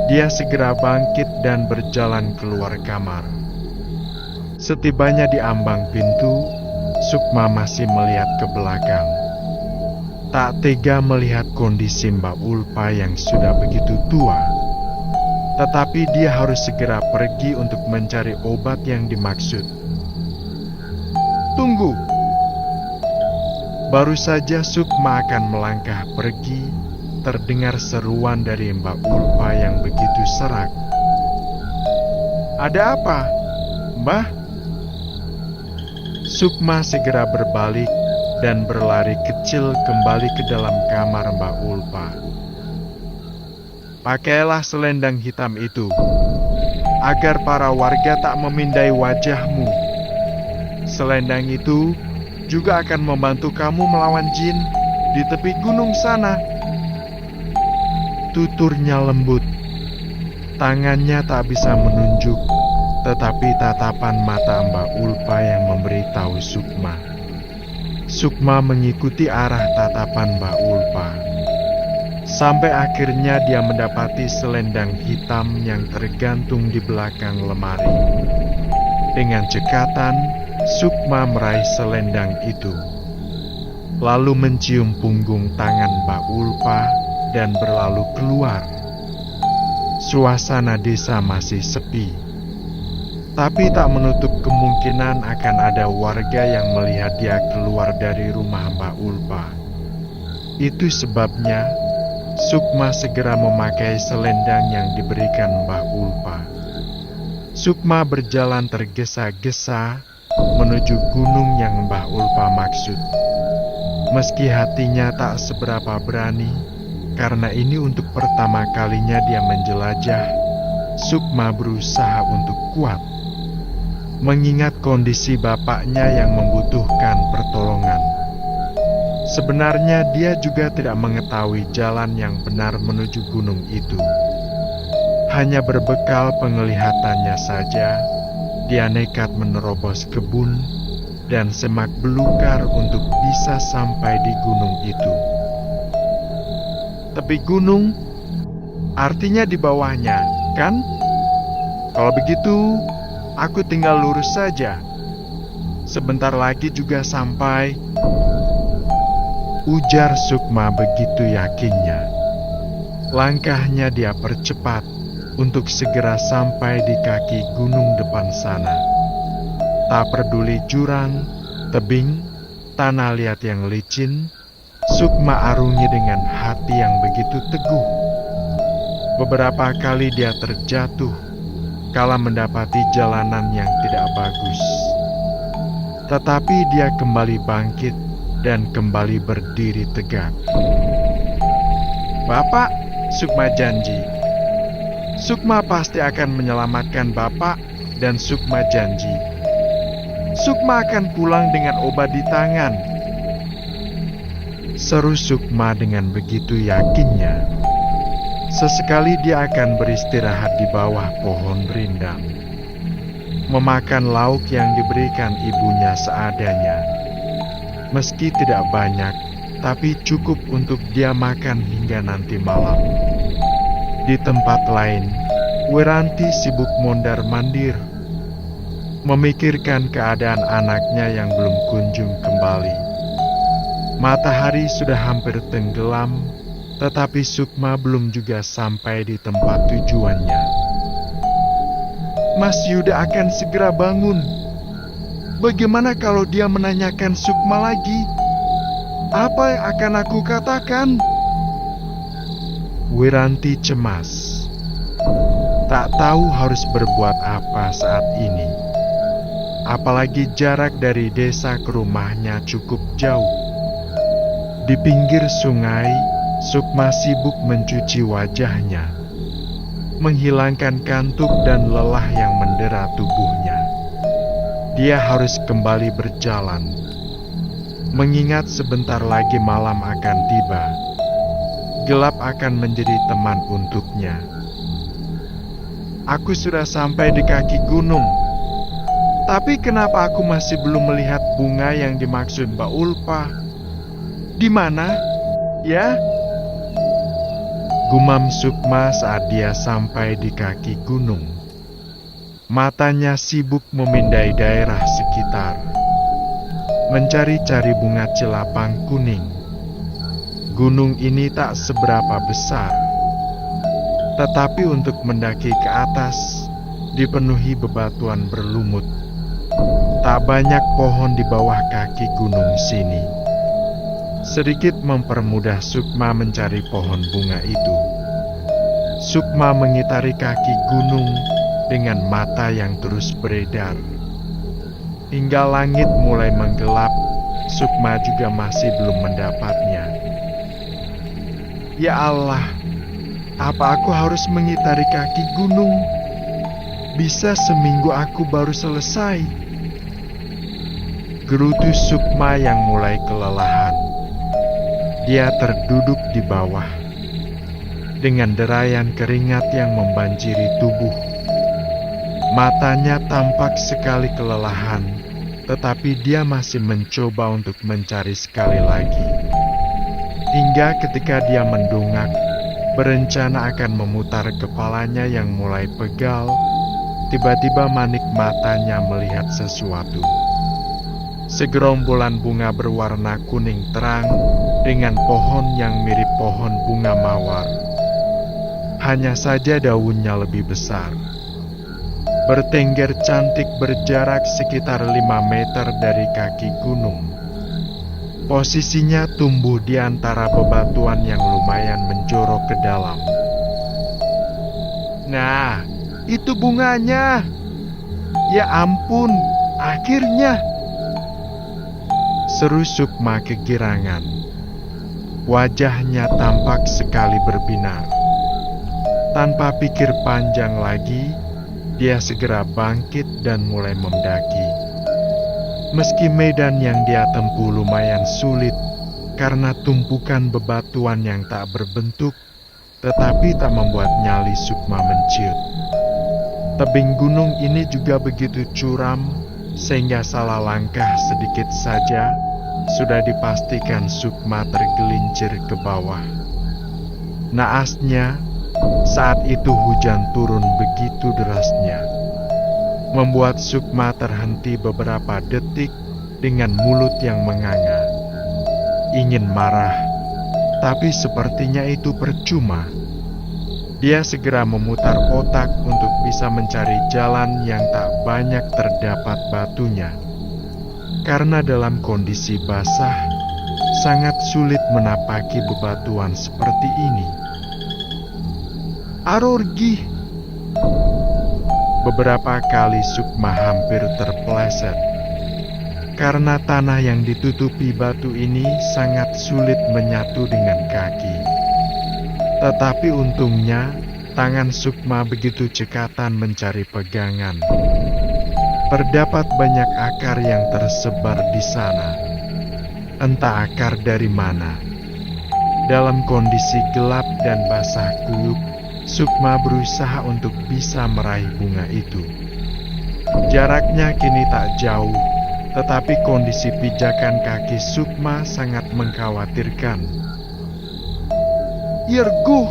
Dia segera bangkit dan berjalan keluar kamar. Setibanya di ambang pintu, Sukma masih melihat ke belakang. Tak tega melihat kondisi Mbak Ulpa yang sudah begitu tua. Tetapi dia harus segera pergi untuk mencari obat yang dimaksud. Tunggu. Baru saja Sukma akan melangkah pergi, terdengar seruan dari Mbak Ulpa yang begitu serak. Ada apa, Mbah? Sukma segera berbalik dan berlari kecil kembali ke dalam kamar Mbak Ulpa. Pakailah selendang hitam itu, agar para warga tak memindai wajahmu. Selendang itu juga akan membantu kamu melawan jin di tepi gunung sana. Tuturnya lembut. Tangannya tak bisa menunjuk, tetapi tatapan mata Mbak Ulpa yang memberitahu Sukma. Sukma mengikuti arah tatapan Mbak Ulpa. Sampai akhirnya dia mendapati selendang hitam yang tergantung di belakang lemari. Dengan cekatan, Sukma meraih selendang itu. Lalu mencium punggung tangan Mbak Ulpa dan berlalu keluar. Suasana desa masih sepi. Tapi tak menutup kemungkinan akan ada warga yang melihat dia keluar dari rumah Mbak Ulpa. Itu sebabnya Sukma segera memakai selendang yang diberikan Mbah Ulpa. Sukma berjalan tergesa-gesa menuju gunung yang Mbah Ulpa maksud. Meski hatinya tak seberapa berani, karena ini untuk pertama kalinya dia menjelajah, Sukma berusaha untuk kuat. Mengingat kondisi bapaknya yang membutuhkan pertolongan. Sebenarnya dia juga tidak mengetahui jalan yang benar menuju gunung itu. Hanya berbekal penglihatannya saja, dia nekat menerobos kebun dan semak belukar untuk bisa sampai di gunung itu. Tepi gunung, artinya di bawahnya, kan? Kalau begitu, aku tinggal lurus saja. Sebentar lagi juga sampai. Ujar Sukma begitu yakinnya. Langkahnya dia percepat untuk segera sampai di kaki gunung depan sana. Tak peduli jurang, tebing, tanah liat yang licin, Sukma arungi dengan hati yang begitu teguh. Beberapa kali dia terjatuh kala mendapati jalanan yang tidak bagus. Tetapi dia kembali bangkit dan kembali berdiri tegak. Bapak, Sukma janji. Sukma pasti akan menyelamatkan Bapak dan Sukma janji. Sukma akan pulang dengan obat di tangan. Seru Sukma dengan begitu yakinnya. Sesekali dia akan beristirahat di bawah pohon rindang, memakan lauk yang diberikan ibunya seadanya. Meski tidak banyak, tapi cukup untuk dia makan hingga nanti malam. Di tempat lain, Wiranti sibuk mondar-mandir, memikirkan keadaan anaknya yang belum kunjung kembali. Matahari sudah hampir tenggelam, tetapi Sukma belum juga sampai di tempat tujuannya. Mas Yuda akan segera bangun. Bagaimana kalau dia menanyakan Sukma lagi? Apa yang akan aku katakan? Wiranti cemas, tak tahu harus berbuat apa saat ini. Apalagi jarak dari desa ke rumahnya cukup jauh. Di pinggir sungai, Sukma sibuk mencuci wajahnya, menghilangkan kantuk dan lelah yang mendera tubuhnya. Dia harus kembali berjalan, mengingat sebentar lagi malam akan tiba. Gelap akan menjadi teman untuknya. Aku sudah sampai di kaki gunung. Tapi kenapa aku masih belum melihat bunga yang dimaksud Mbak Ulfa? Di mana? Ya? Gumam Sukma saat dia sampai di kaki gunung. Matanya sibuk memindai daerah sekitar, mencari-cari bunga celapang kuning. Gunung ini tak seberapa besar, tetapi untuk mendaki ke atas dipenuhi bebatuan berlumut. Tak banyak pohon di bawah kaki gunung sini. Sedikit mempermudah Sukma mencari pohon bunga itu. Sukma mengitari kaki gunung dengan mata yang terus beredar. Hingga langit mulai menggelap, Sukma juga masih belum mendapatnya. Ya Allah, apa aku harus mengitari kaki gunung? Bisa seminggu aku baru selesai. Gerutu Sukma yang mulai kelelahan. Dia terduduk di bawah, dengan derayan keringat yang membanjiri tubuh. Matanya tampak sekali kelelahan, tetapi dia masih mencoba untuk mencari sekali lagi. Hingga ketika dia mendongak, berencana akan memutar kepalanya yang mulai pegal, tiba-tiba manik matanya melihat sesuatu. Segerombolan bunga berwarna kuning terang dengan pohon yang mirip pohon bunga mawar. Hanya saja daunnya lebih besar. Bertengger cantik berjarak sekitar 5 meter dari kaki gunung. Posisinya tumbuh di antara bebatuan yang lumayan menjorok ke dalam. Nah, itu bunganya. Ya ampun, akhirnya. Seru Sukma kegirangan. Wajahnya tampak sekali berbinar. Tanpa pikir panjang lagi, dia segera bangkit dan mulai mendaki. Meski medan yang dia tempuh lumayan sulit karena tumpukan bebatuan yang tak berbentuk, tetapi tak membuat nyali Sukma menciut. Tebing gunung ini juga begitu curam, sehingga salah langkah sedikit saja sudah dipastikan Sukma tergelincir ke bawah. Naasnya, saat itu hujan turun begitu derasnya, membuat Sukma terhenti beberapa detik dengan mulut yang menganga. Ingin marah, tapi sepertinya itu percuma. Dia segera memutar otak untuk bisa mencari jalan yang tak banyak terdapat batunya. Karena dalam kondisi basah, sangat sulit menapaki bebatuan seperti ini. Arorgi. Beberapa kali Sukma hampir terpeleset. Karena tanah yang ditutupi batu ini sangat sulit menyatu dengan kaki. Tetapi untungnya, tangan Sukma begitu cekatan mencari pegangan. Terdapat banyak akar yang tersebar di sana. Entah akar dari mana. Dalam kondisi gelap dan basah kuyup, Sukma berusaha untuk bisa meraih bunga itu. Jaraknya kini tak jauh, Tetapi kondisi pijakan kaki Sukma sangat mengkhawatirkan. Yerguh,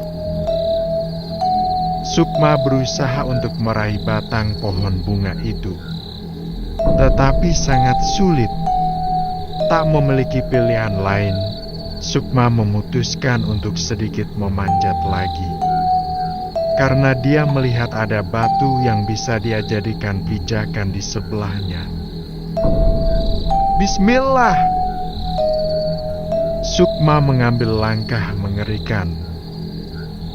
Sukma berusaha untuk meraih batang pohon bunga itu, tetapi sangat sulit. Tak memiliki pilihan lain, Sukma memutuskan untuk sedikit memanjat lagi. Karena dia melihat ada batu yang bisa dia jadikan pijakan di sebelahnya. Bismillah. Sukma mengambil langkah mengerikan.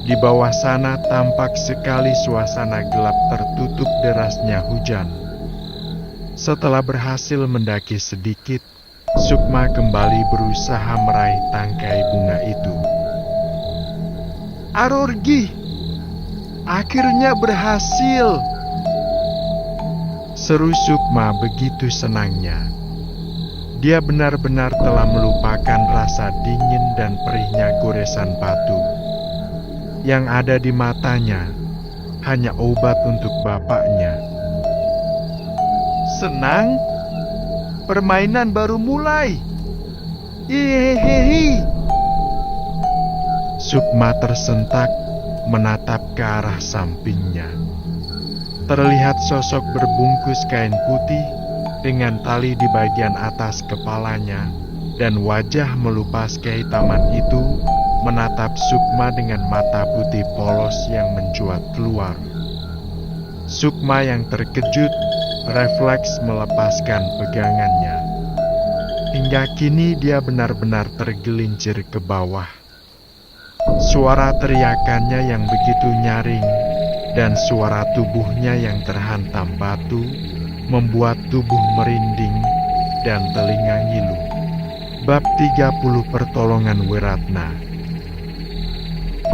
Di bawah sana tampak sekali suasana gelap tertutup derasnya hujan. Setelah berhasil mendaki sedikit, Sukma kembali berusaha meraih tangkai bunga itu. Arorgi, akhirnya berhasil. Seru Sukma begitu senangnya. Dia benar-benar telah melupakan rasa dingin dan perihnya goresan batu. Yang ada di matanya hanya obat untuk bapaknya. Senang? Permainan baru mulai. Hehehe. Sukma tersentak menatap ke arah sampingnya. Terlihat sosok berbungkus kain putih dengan tali di bagian atas kepalanya, dan wajah melupas kehitaman itu menatap Sukma dengan mata putih polos yang mencuat keluar. Sukma yang terkejut refleks melepaskan pegangannya. Hingga kini dia benar-benar tergelincir ke bawah. Suara teriakannya yang begitu nyaring dan suara tubuhnya yang terhantam batu membuat tubuh merinding dan telinga ngilu. Bab 30 Pertolongan Wiratna.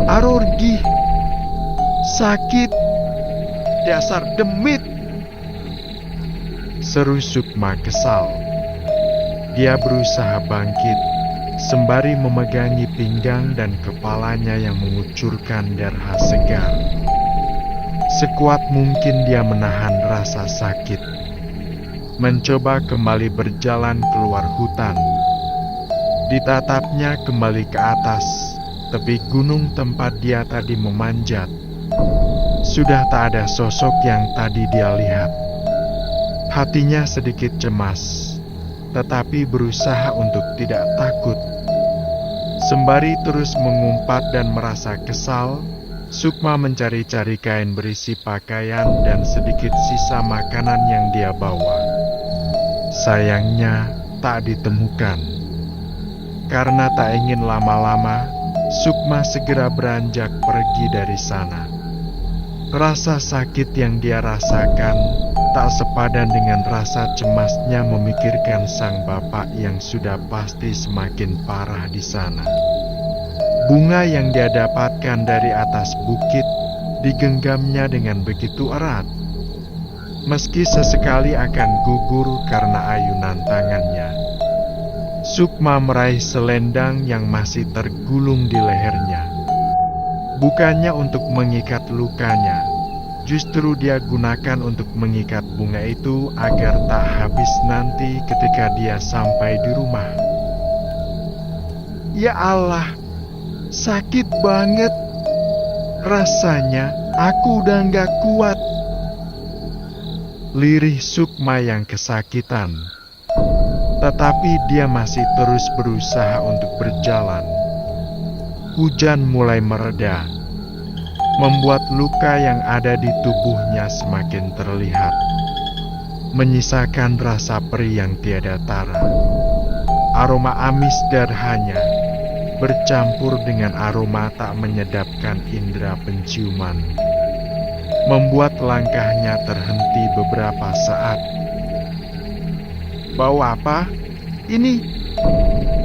Arorgi, sakit, dasar demit. Seru Sukma kesal. Dia berusaha bangkit, sembari memegangi pinggang dan kepalanya yang mengucurkan darah segar. Sekuat mungkin dia menahan rasa sakit. Mencoba kembali berjalan keluar hutan. Ditatapnya kembali ke atas, tepi gunung tempat dia tadi memanjat. Sudah tak ada sosok yang tadi dia lihat. Hatinya sedikit cemas, tetapi berusaha untuk tidak takut. Sembari terus mengumpat dan merasa kesal, Sukma mencari-cari kain berisi pakaian dan sedikit sisa makanan yang dia bawa. Sayangnya tak ditemukan. Karena tak ingin lama-lama, Sukma segera beranjak pergi dari sana. Rasa sakit yang dia rasakan tak sepadan dengan rasa cemasnya memikirkan sang bapak yang sudah pasti semakin parah di sana. Bunga yang dia dapatkan dari atas bukit digenggamnya dengan begitu erat. Meski sesekali akan gugur karena ayunan tangannya. Sukma meraih selendang yang masih tergulung di lehernya. Bukannya untuk mengikat lukanya, justru dia gunakan untuk mengikat bunga itu agar tak habis nanti ketika dia sampai di rumah. Ya Allah, sakit banget. Rasanya aku udah gak kuat. Lirih Sukma yang kesakitan. Tetapi dia masih terus berusaha untuk berjalan. Hujan mulai mereda, membuat luka yang ada di tubuhnya semakin terlihat, menyisakan rasa perih yang tiada tara. Aroma amis darahnya bercampur dengan aroma tak menyedapkan indera penciuman, membuat langkahnya terhenti beberapa saat. Bau apa? Ini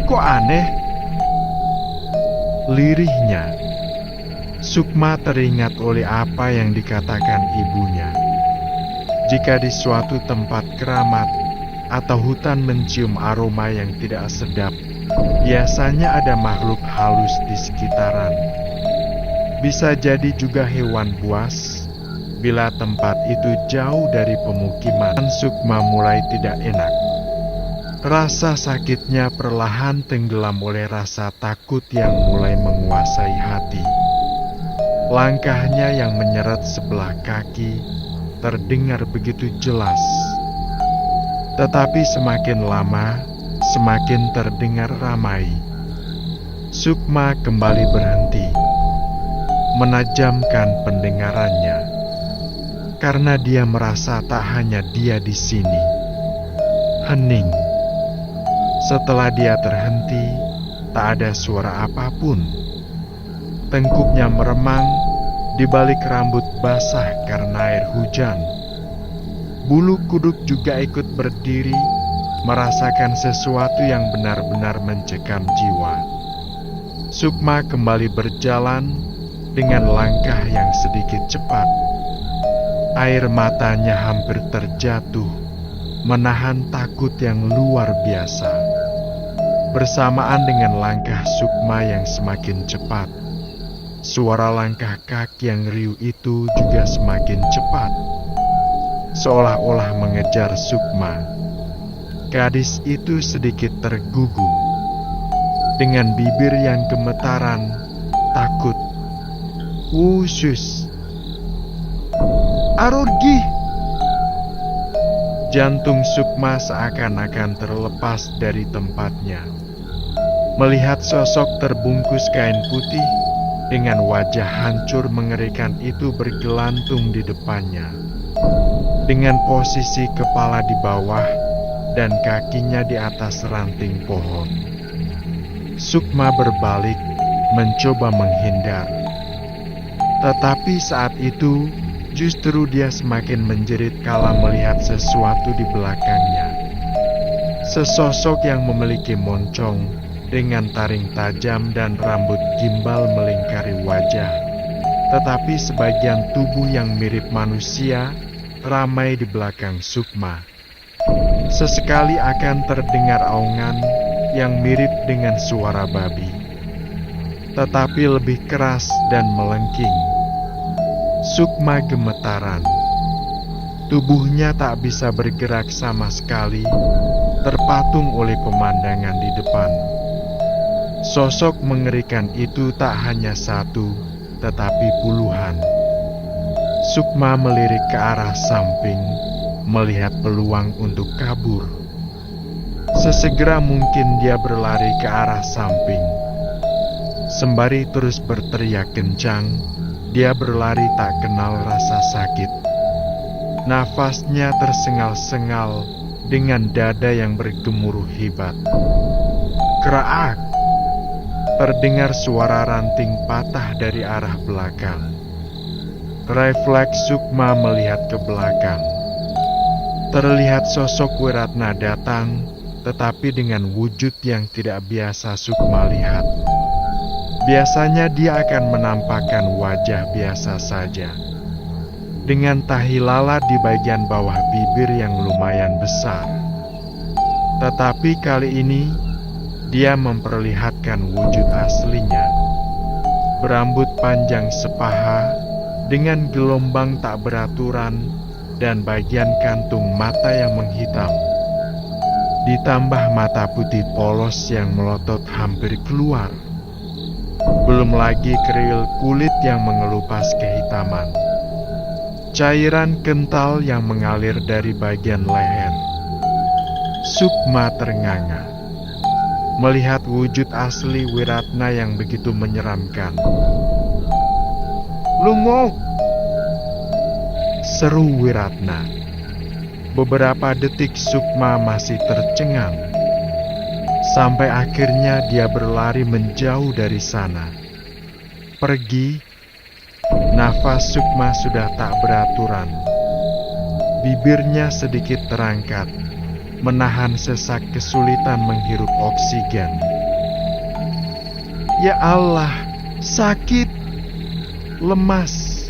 kok aneh? Lirihnya. Sukma teringat oleh apa yang dikatakan ibunya. Jika di suatu tempat keramat atau hutan mencium aroma yang tidak sedap, biasanya ada makhluk halus di sekitaran. Bisa jadi juga hewan buas. Bila tempat itu jauh dari pemukiman, Sukma mulai tidak enak. Rasa sakitnya perlahan tenggelam oleh rasa takut yang mulai menguasai hati. Langkahnya yang menyeret sebelah kaki terdengar begitu jelas. Tetapi semakin lama, semakin terdengar ramai. Sukma kembali berhenti, menajamkan pendengarannya, karena dia merasa tak hanya dia di sini. Hening. Setelah dia terhenti, tak ada suara apapun. Tengkuknya meremang di balik rambut basah karena air hujan. Bulu kuduk juga ikut berdiri, merasakan sesuatu yang benar-benar mencekam jiwa. Sukma kembali berjalan dengan langkah yang sedikit cepat. Air matanya hampir terjatuh, menahan takut yang luar biasa. Bersamaan dengan langkah Sukma yang semakin cepat, suara langkah kaki yang riuh itu juga semakin cepat, seolah-olah mengejar Sukma. Gadis itu sedikit tergugu, dengan bibir yang gemetaran, takut. Wusus. Arorgi! Jantung Sukma seakan-akan terlepas dari tempatnya. Melihat sosok terbungkus kain putih dengan wajah hancur mengerikan itu bergelantung di depannya, dengan posisi kepala di bawah dan kakinya di atas ranting pohon. Sukma berbalik, mencoba menghindar. Tetapi saat itu, justru dia semakin menjerit kala melihat sesuatu di belakangnya. Sesosok yang memiliki moncong dengan taring tajam dan rambut gimbal melingkari wajah. Tetapi sebagian tubuh yang mirip manusia ramai di belakang Sukma. Sesekali akan terdengar aungan yang mirip dengan suara babi, tetapi lebih keras dan melengking. Sukma gemetaran. Tubuhnya tak bisa bergerak sama sekali, terpatung oleh pemandangan di depan. Sosok mengerikan itu tak hanya satu, tetapi puluhan. Sukma melirik ke arah samping, melihat peluang untuk kabur. Sesegera mungkin dia berlari ke arah samping. Sembari terus berteriak kencang, dia berlari tak kenal rasa sakit. Nafasnya tersengal-sengal dengan dada yang bergemuruh hebat. Kraak! Terdengar suara ranting patah dari arah belakang. Refleks Sukma melihat ke belakang. Terlihat sosok Wiratna datang, tetapi dengan wujud yang tidak biasa Sukma lihat. Biasanya dia akan menampakkan wajah biasa saja, dengan tahi lalat di bagian bawah bibir yang lumayan besar. Tetapi kali ini, dia memperlihatkan wujud aslinya. Berambut panjang sepaha, dengan gelombang tak beraturan, dan bagian kantung mata yang menghitam. Ditambah mata putih polos yang melotot hampir keluar. Belum lagi keril kulit yang mengelupas kehitaman. Cairan kental yang mengalir dari bagian leher. Sukma ternganga melihat wujud asli Wiratna yang begitu menyeramkan. Lungo! Seru Wiratna. Beberapa detik Sukma masih tercengang. Sampai akhirnya dia berlari menjauh dari sana. Pergi, nafas Sukma sudah tak beraturan. Bibirnya sedikit terangkat, menahan sesak kesulitan menghirup oksigen. Ya Allah, sakit, lemas.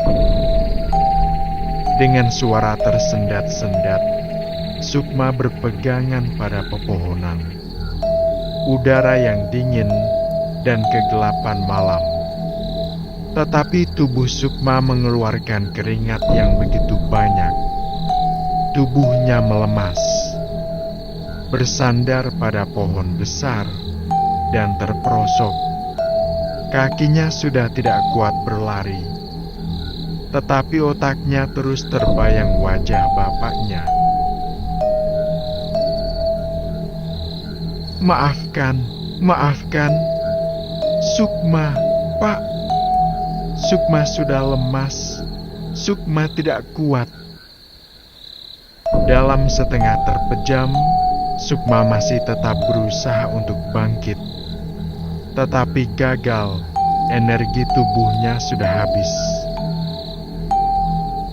Dengan suara tersendat-sendat, Sukma berpegangan pada pepohonan. Udara yang dingin dan kegelapan malam. Tetapi tubuh Sukma mengeluarkan keringat yang begitu banyak. Tubuhnya melemas. bersandar pada pohon besar dan terperosok. Kakinya sudah tidak kuat berlari, tetapi otaknya terus terbayang wajah bapaknya. Maafkan, Sukma, Pak. Sukma sudah lemas, Sukma tidak kuat. Dalam setengah terpejam, Sukma masih tetap berusaha untuk bangkit. Tetapi gagal, energi tubuhnya sudah habis.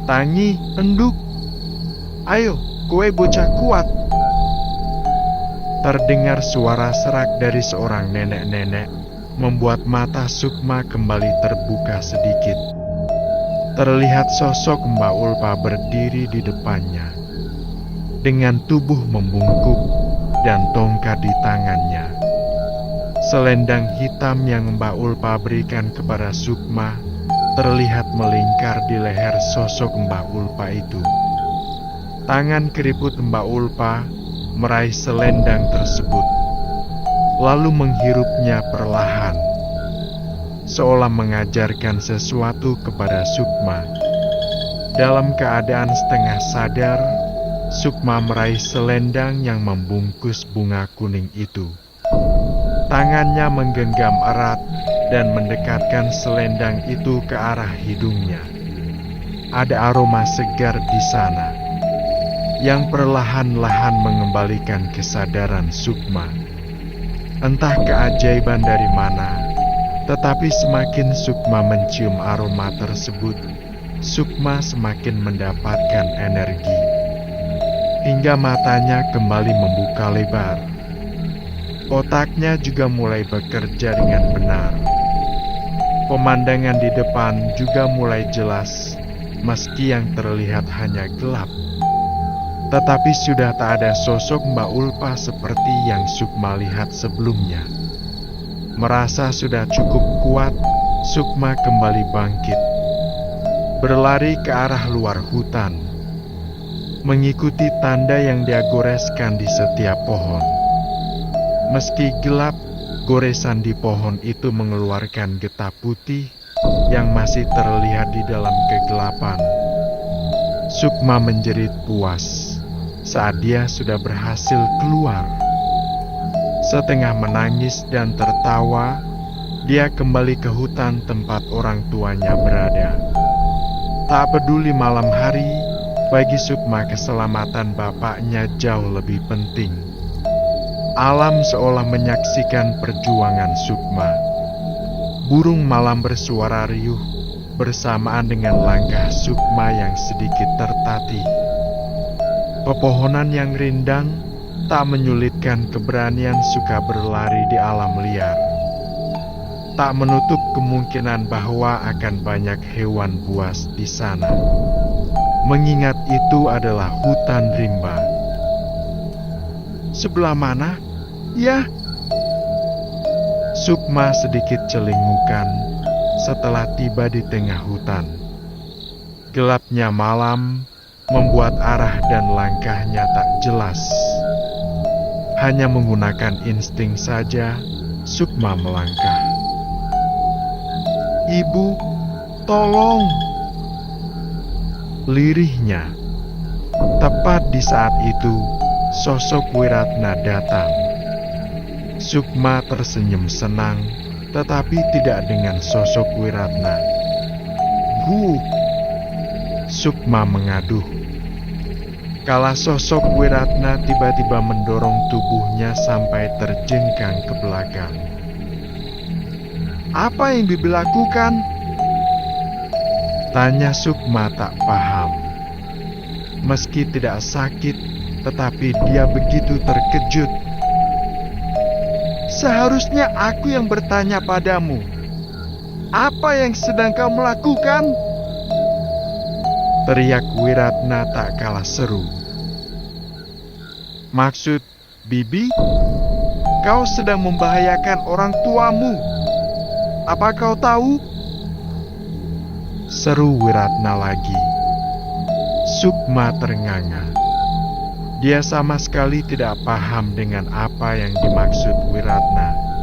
Tangi, enduk. Ayo, kowe bocah kuat. Terdengar suara serak dari seorang nenek-nenek, membuat mata Sukma kembali terbuka sedikit. Terlihat sosok Mbak Ulpa berdiri di depannya, dengan tubuh membungkuk dan tongkat di tangannya. Selendang hitam yang Mbak Ulpa berikan kepada Sukma terlihat melingkar di leher sosok Mbak Ulpa itu. Tangan keriput Mbak Ulpa meraih selendang tersebut, lalu menghirupnya perlahan, seolah mengajarkan sesuatu kepada Sukma. Dalam keadaan setengah sadar, Sukma meraih selendang yang membungkus bunga kuning itu. Tangannya menggenggam erat dan mendekatkan selendang itu ke arah hidungnya. Ada aroma segar di sana yang perlahan-lahan mengembalikan kesadaran Sukma. Entah keajaiban dari mana, tetapi semakin Sukma mencium aroma tersebut, Sukma semakin mendapatkan energi, hingga matanya kembali membuka lebar. Otaknya juga mulai bekerja dengan benar. Pemandangan di depan juga mulai jelas, meski yang terlihat hanya gelap. Tetapi sudah tak ada sosok Mbak Ulpa seperti yang Sukma lihat sebelumnya. Merasa sudah cukup kuat, Sukma kembali bangkit, berlari ke arah luar hutan, mengikuti tanda yang dia goreskan di setiap pohon. Meski gelap, goresan di pohon itu mengeluarkan getah putih yang masih terlihat di dalam kegelapan. Sukma menjerit puas saat dia sudah berhasil keluar. Setengah menangis dan tertawa, dia kembali ke hutan tempat orang tuanya berada. Tak peduli malam hari, bagi Sukma keselamatan bapaknya jauh lebih penting. Alam seolah menyaksikan perjuangan Sukma. Burung malam bersuara riuh bersamaan dengan langkah Sukma yang sedikit tertatih. Pepohonan yang rindang tak menyulitkan keberanian Suka berlari di alam liar. Tak menutup kemungkinan bahwa akan banyak hewan buas di sana, mengingat itu adalah hutan rimba. Sebelah mana? Ya. Sukma sedikit celingukan setelah tiba di tengah hutan. Gelapnya malam membuat arah dan langkahnya tak jelas. Hanya menggunakan insting saja, Sukma melangkah. Ibu, tolong! Lirihnya. Tepat di saat itu, sosok Wiratna datang. Sukma tersenyum senang, tetapi tidak dengan sosok Wiratna. Bu! Sukma mengaduh. Kala sosok Wiratna tiba-tiba mendorong tubuhnya sampai terjengkang ke belakang. Apa yang dilakukan? Tanya Sukma tak paham. Meski tidak sakit, tetapi dia begitu terkejut. Seharusnya aku yang bertanya padamu. Apa yang sedang kau lakukan? Teriak Wiratna tak kalah seru. Maksud, Bibi? Kau sedang membahayakan orang tuamu. Apa kau tahu? Seru Wiratna lagi. Sukma ternganga. Dia sama sekali tidak paham dengan apa yang dimaksud Wiratna.